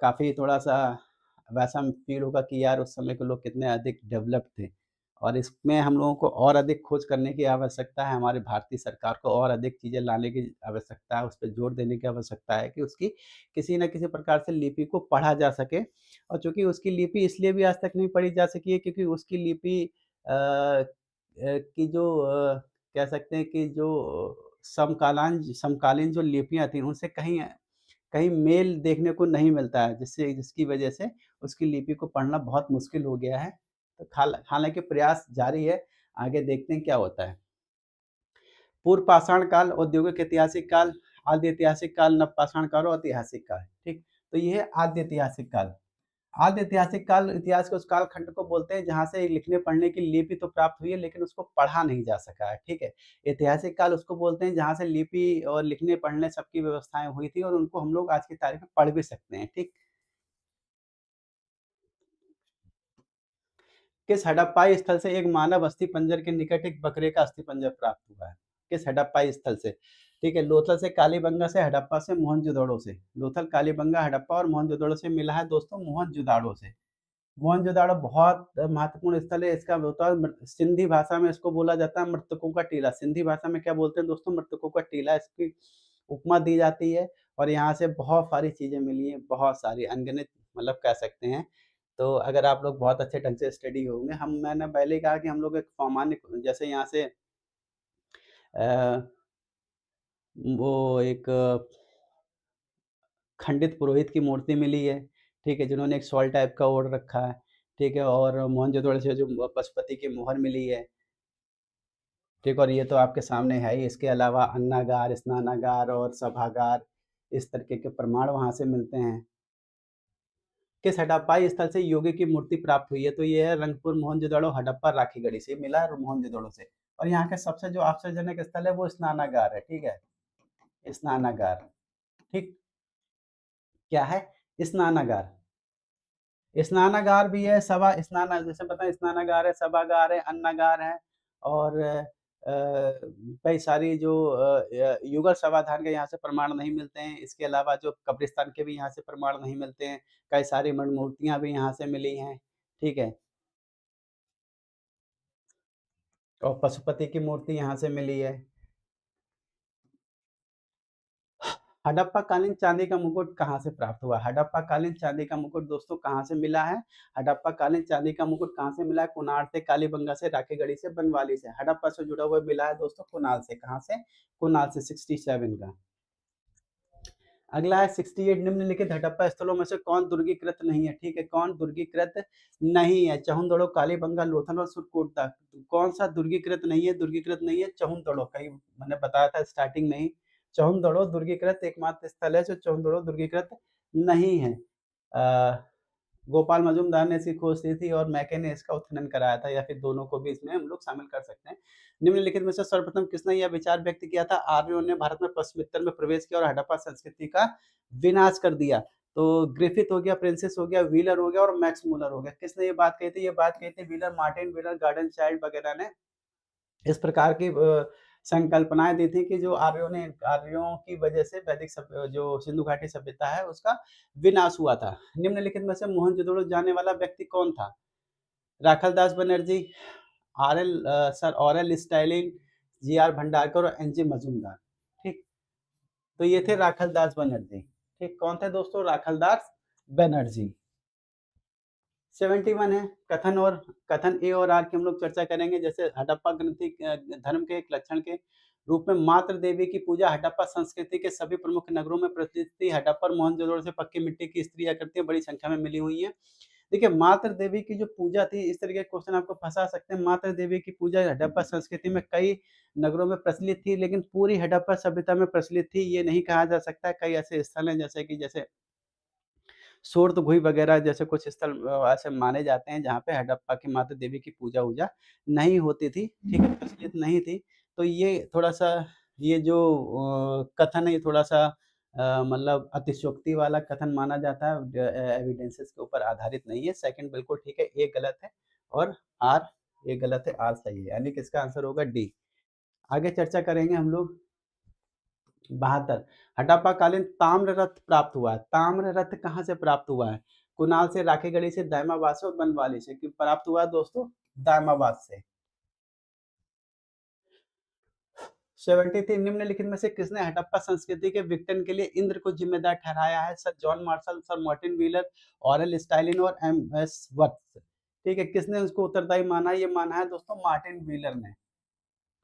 काफ़ी थोड़ा-सा वैसा फ़ील होगा कि यार उस समय के लोग कितने अधिक डेवलप थे और इसमें हम लोगों को और अधिक खोज करने की आवश्यकता है। हमारी भारतीय सरकार को और अधिक चीज़ें लाने की आवश्यकता है, उस पे जोर देने की आवश्यकता है कि उसकी किसी न किसी प्रकार से लिपि को पढ़ा जा सके। और चूँकि उसकी लिपि इसलिए भी आज तक नहीं पढ़ी जा सकी है क्योंकि उसकी लिपि की जो कह सकते हैं कि जो समकालीन जो लिपियाँ थी उनसे कहीं कहीं मेल देखने को नहीं मिलता है, जिसकी वजह से उसकी लिपि को पढ़ना बहुत मुश्किल हो गया है। तो हालाँकि प्रयास जारी है, आगे देखते हैं क्या होता है। पूर्व पाषाण काल, औद्योगिक ऐतिहासिक काल, आद्य ऐतिहासिक काल, नवपाषाण काल और ऐतिहासिक काल, ठीक? तो ये है आद्य ऐतिहासिक काल। आद्य ऐतिहासिक काल, इतिहास के उस कालखंड को बोलते हैं जहाँ से लिखने पढ़ने की लिपि तो प्राप्त हुई है लेकिन उसको पढ़ा नहीं जा सका है, ठीक है। ऐतिहासिक काल उसको बोलते हैं जहाँ से लिपि और लिखने पढ़ने सबकी व्यवस्थाएं हुई थी और उनको हम लोग आज की तारीख में पढ़ भी सकते हैं, ठीक। किस हड़प्पाई स्थल से एक मानव अस्थि पंजर के निकट एक बकरे का अस्थि पंजर प्राप्त हुआ है? किस हड़प्पाई स्थल से? ठीक है, लोथल से, कालीबंगा से, हड़प्पा से, मोहनजोदड़ो से। लोथल, कालीबंगा, हड़प्पा और मोहनजोदड़ो से मिला है दोस्तों मोहनजोदाड़ो से। मोहनजोदाड़ो बहुत महत्वपूर्ण स्थल है। इसका होता है सिंधी भाषा में इसको बोला जाता है मृतकों का टीला। सिंधी भाषा में क्या बोलते हैं दोस्तों? मृतकों का टीला इसकी उपमा दी जाती है और यहाँ से बहुत सारी चीज़ें मिली हैं, बहुत सारी अनगिनत मतलब कह सकते हैं। तो अगर आप लोग बहुत अच्छे ढंग से स्टडी होंगे, मैंने पहले ही कहा कि हम लोग एक सामान्य जैसे यहाँ से अ, वो एक खंडित पुरोहित की मूर्ति मिली है, ठीक है, जिन्होंने एक शॉल टाइप का ओढ़ रखा है, ठीक है, और मोहनजोदड़ो से जो पशुपति की मोहर मिली है, ठीक, और ये तो आपके सामने है ही। इसके अलावा अन्नागार, स्नानागार और सभागार, इस तरीके के प्रमाण वहाँ से मिलते हैं। किस हड़प्पाई स्थल से योगी की मूर्ति प्राप्त हुई है? तो ये है रंगपुर, मोहनजोदड़ो, हड़प्पा, राखीगढ़ी से मिला है मोहनजोदड़ो से। और यहाँ का सबसे जो आश्चर्यजनक स्थल है वो स्नानागार है, ठीक है, स्नानागार, ठीक। क्या है? स्नानागार। स्नानागार भी है, सभा स्नाना जैसे पता है स्नानागार है, सभागार है, अन्नागार है और कई सारी जो युगल समाधान के यहाँ से प्रमाण नहीं मिलते हैं। इसके अलावा जो कब्रिस्तान के भी यहाँ से प्रमाण नहीं मिलते हैं। कई सारी मणिमूर्तियाँ भी यहाँ से मिली हैं, ठीक है? और पशुपति की मूर्ति यहाँ से मिली है। हड़प्पा कालीन चांदी का मुकुट कहाँ से प्राप्त हुआ? हड़प्पा कालीन चांदी का मुकुट दोस्तों कहाँ से मिला है? हड़प्पा कालीन चांदी का मुकुट कहाँ से मिला है? कुणाड़ से, कालीबंगा से, राखीगढ़ी से, बनवाली से। हड़प्पा से जुड़ा हुआ मिला है दोस्तों कुणाल से। कहाँ से? कुणाल से 67 का। अगला है 68 निम्नलिखित हड़प्पा स्थलों में से कौन दुर्गीकृत नहीं है? ठीक है, कौन दुर्गीकृत नहीं है? चहुंदड़ो, कालीबंगा, लोथल और सुरकोटदा। कौन सा दुर्गीकृत नहीं है? दुर्गीकृत नहीं है चहुंदड़ो, कहीं मैंने बताया था स्टार्टिंग में ही। चहुंदड़ो दुर्गीकृत एकमात्र स्थल है जो चहुंदड़ो दुर्गीकृत नहीं है। गोपाल मजुमदार ने इसकी खोज की थी और मैके ने इसका उत्खनन कराया था, या फिर दोनों को भी इसमें हम लोग शामिल कर सकते हैं। निम्नलिखित में से सर्वप्रथम किसने यह विचार व्यक्त किया था? आर्यों ने भारत में पश्चिमोत्तर में प्रवेश किया और हड़प्पा संस्कृति का विनाश कर दिया। तो ग्रिफिथ हो गया, प्रिंसेस हो गया, व्हीलर हो गया और मैक्स मूलर हो गया। किसने ये बात कही थी? ये बात कही थी Wheeler, Martin Wheeler, Gordon Childe वगैरह ने इस प्रकार की संकल्पनाएँ दी थी कि जो आर्यों की वजह से वैदिक जो सिंधु घाटी सभ्यता है उसका विनाश हुआ था। निम्नलिखित में से मोहनजोदड़ो जाने वाला व्यक्ति कौन था? Rakhaldas Banerjee, sir Aurel Stalin, G.R.. Bhandarkar और एन.जी. मजूमदार। ठीक, तो ये थे राखालदास बनर्जी। ठीक, कौन थे दोस्तों? राखालदास बनर्जी। 71 है कथन ए और आर की हम लोग चर्चा करेंगे। जैसे हड़प्पा ग्रंथि धर्म के एक लक्षण के रूप में मातृ देवी की पूजा हड़प्पा संस्कृति के सभी प्रमुख नगरों में प्रचलित थी। हड़प्पा और मोहनजोदड़ो से पक्की मिट्टी की स्त्री आकृतियां बड़ी संख्या में मिली हुई हैं। देखिए, मातृ देवी की जो पूजा थी, इस तरीके के क्वेश्चन आपको फंसा सकते हैं। मातृ देवी की पूजा हड़प्पा संस्कृति में कई नगरों में प्रचलित थी, लेकिन पूरी हड़प्पा सभ्यता में प्रचलित थी ये नहीं कहा जा सकता। कई ऐसे स्थल हैं जैसे सोरतगुई वगैरह जैसे कुछ स्थल ऐसे माने जाते हैं जहाँ पे हड़प्पा की माता देवी की पूजा-वूजा नहीं होती थी, ठीक है? प्रचलित नहीं थी। तो ये थोड़ा-सा ये जो कथन है ये थोड़ा-सा मतलब अतिशयोक्ति वाला कथन माना जाता है, एविडेंसेस के ऊपर आधारित नहीं है। सेकंड बिल्कुल ठीक है, ए गलत है और आर ए गलत है, आर सही है। यानी कि इसका आंसर होगा डी। आगे चर्चा करेंगे हम लोग 72 हड़प्पाकालीन ताम्र रथ प्राप्त हुआ है। ताम्र रथ कहाँ से प्राप्त हुआ है? कुणाल से, राखेगढ़ी से, दाइमाबाद से और बनवाली से। क्यों प्राप्त हुआ है दोस्तों? दाइमाबाद से। 73 निम्नलिखित में से किसने हड़प्पा संस्कृति के विघटन के लिए इंद्र को जिम्मेदार ठहराया है? Sir John Marshall, sir Martin wheeler, Aurel Stalin और एम.एस. वत्स। ठीक है, किसने उसको उत्तरदायी माना है? ये माना है दोस्तों मार्टिन व्हीलर ने।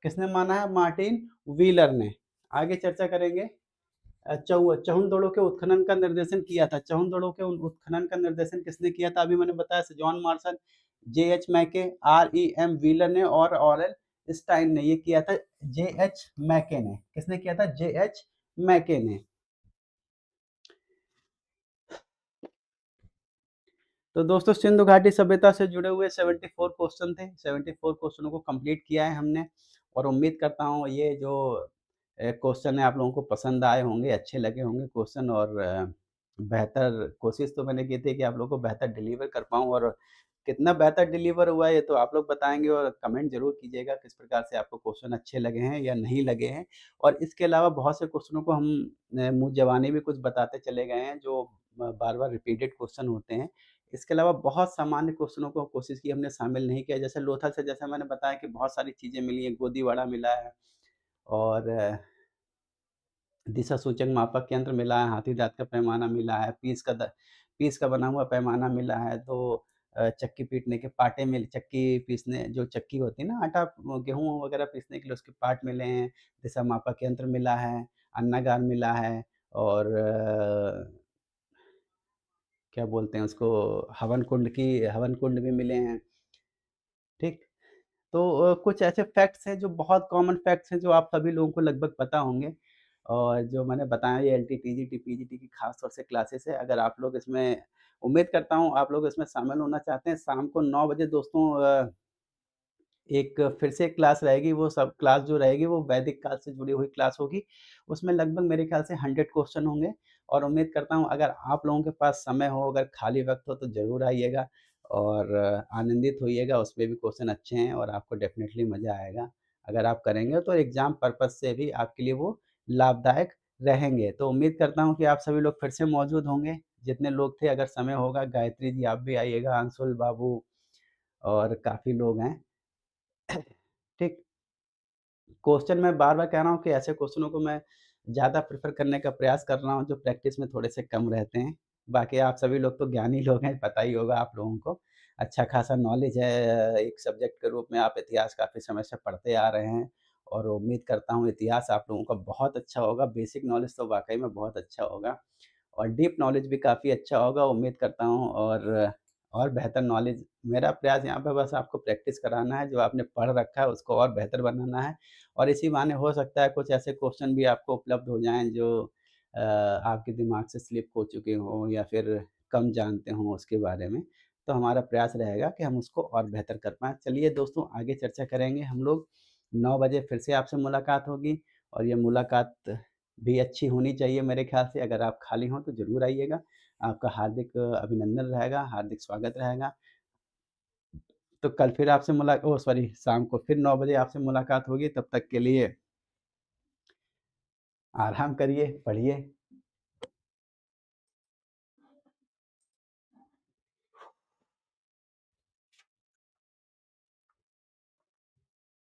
किसने माना है? मार्टिन व्हीलर ने। आगे चर्चा करेंगे। चहुंदड़ों के उत्खनन का निर्देशन किया था। चहुंदड़ों के उत्खनन का निर्देशन किसने किया था? अभी मैंने बताया जॉन मार्शल, जे.एच. मैके, आर.ई.एम. व्हीलर ने और ऑरेल स्टाइन ने। ये किया था जे.एच. मैके ने। किसने किया था? जे.एच. मैके ने। तो दोस्तों सिंधु घाटी सभ्यता से जुड़े हुए 74 क्वेश्चन थे। 74 क्वेश्चनों को कंप्लीट किया है हमने और उम्मीद करता हूँ ये जो क्वेश्चन है आप लोगों को पसंद आए होंगे, अच्छे लगे होंगे क्वेश्चन और बेहतर कोशिश तो मैंने की थी कि आप लोगों को बेहतर डिलीवर कर पाऊँ और कितना बेहतर डिलीवर हुआ है ये तो आप लोग बताएँगे और कमेंट ज़रूर कीजिएगा किस प्रकार से आपको क्वेश्चन अच्छे लगे हैं या नहीं लगे हैं। और इसके अलावा बहुत से क्वेश्चनों को हम मुँह ज़बानी भी कुछ बताते चले गए हैं जो बार-बार रिपीटेड क्वेश्चन होते हैं। इसके अलावा बहुत सामान्य क्वेश्चनों को कोशिश की हमने शामिल नहीं किया। जैसे लोथल से जैसे मैंने बताया कि बहुत सारी चीज़ें मिली हैं, गोदीवाड़ा मिला है और दिशा सूचक मापक यंत्र मिला है, हाथी दाँत का पैमाना मिला है, पीस का बना हुआ पैमाना मिला है, तो चक्की पीटने के पाटे चक्की पीसने जो चक्की होती है ना आटा गेहूँ वगैरह पीसने के लिए उसके पार्ट मिले हैं, दिशा मापक यंत्र मिला है, अन्नागार मिला है और क्या बोलते हैं उसको हवन कुंड भी मिले हैं, ठीक? तो कुछ ऐसे फैक्ट्स हैं जो बहुत कॉमन फैक्ट्स हैं जो आप सभी लोगों को लगभग पता होंगे और जो मैंने बताया ये एलटी, टीजीटी, पीजीटी की खास तौर से क्लासेस है। अगर आप लोग इसमें उम्मीद करता हूँ आप लोग इसमें शामिल होना चाहते हैं, शाम को 9 बजे दोस्तों एक फिर से एक क्लास रहेगी, वो सब क्लास जो रहेगी वो वैदिक काल से जुड़ी हुई क्लास होगी। उसमें लगभग मेरे ख्याल से 100 क्वेश्चन होंगे और उम्मीद करता हूँ अगर आप लोगों के पास समय हो, अगर खाली वक़्त हो तो ज़रूर आइएगा और आनंदित होइएगा, उसमें भी क्वेश्चन अच्छे हैं और आपको डेफ़िनेटली मज़ा आएगा। अगर आप करेंगे तो एग्ज़ाम पर्पज़ से भी आपके लिए वो लाभदायक रहेंगे। तो उम्मीद करता हूँ कि आप सभी लोग फिर से मौजूद होंगे, जितने लोग थे अगर समय होगा गायत्री जी आप भी आइएगा, अंशुल बाबू और काफ़ी लोग हैं। ठीक, क्वेश्चन मैं बार-बार कह रहा हूँ कि ऐसे क्वेश्चनों को मैं ज़्यादा प्रेफ़र करने का प्रयास कर रहा हूँ जो प्रैक्टिस में थोड़े से कम रहते हैं। बाकी आप सभी लोग तो ज्ञानी लोग हैं, पता ही होगा आप लोगों को। अच्छा खासा नॉलेज है एक सब्जेक्ट के रूप में आप इतिहास काफ़ी समय से पढ़ते आ रहे हैं और उम्मीद करता हूँ इतिहास आप लोगों का बहुत अच्छा होगा, बेसिक नॉलेज तो वाक़ई में बहुत अच्छा होगा और डीप नॉलेज भी काफ़ी अच्छा होगा उम्मीद करता हूँ और बेहतर नॉलेज मेरा प्रयास यहाँ पे बस आपको प्रैक्टिस कराना है, जो आपने पढ़ रखा है उसको और बेहतर बनाना है और इसी बहाने हो सकता है कुछ ऐसे क्वेश्चन भी आपको उपलब्ध हो जाएँ जो आपके दिमाग से स्लिप हो चुके हों या फिर कम जानते हों उसके बारे में। तो हमारा प्रयास रहेगा कि हम उसको और बेहतर कर पाएँ। चलिए दोस्तों आगे चर्चा करेंगे हम लोग, 9 बजे फिर से आपसे मुलाकात होगी और ये मुलाकात भी अच्छी होनी चाहिए मेरे ख़्याल से। अगर आप खाली हों तो ज़रूर आइएगा। आपका हार्दिक अभिनंदन रहेगा, हार्दिक स्वागत रहेगा। तो कल फिर आपसे ओह सॉरी शाम को फिर 9 बजे आपसे मुलाकात होगी, तब तक के लिए आराम करिए, पढ़िए।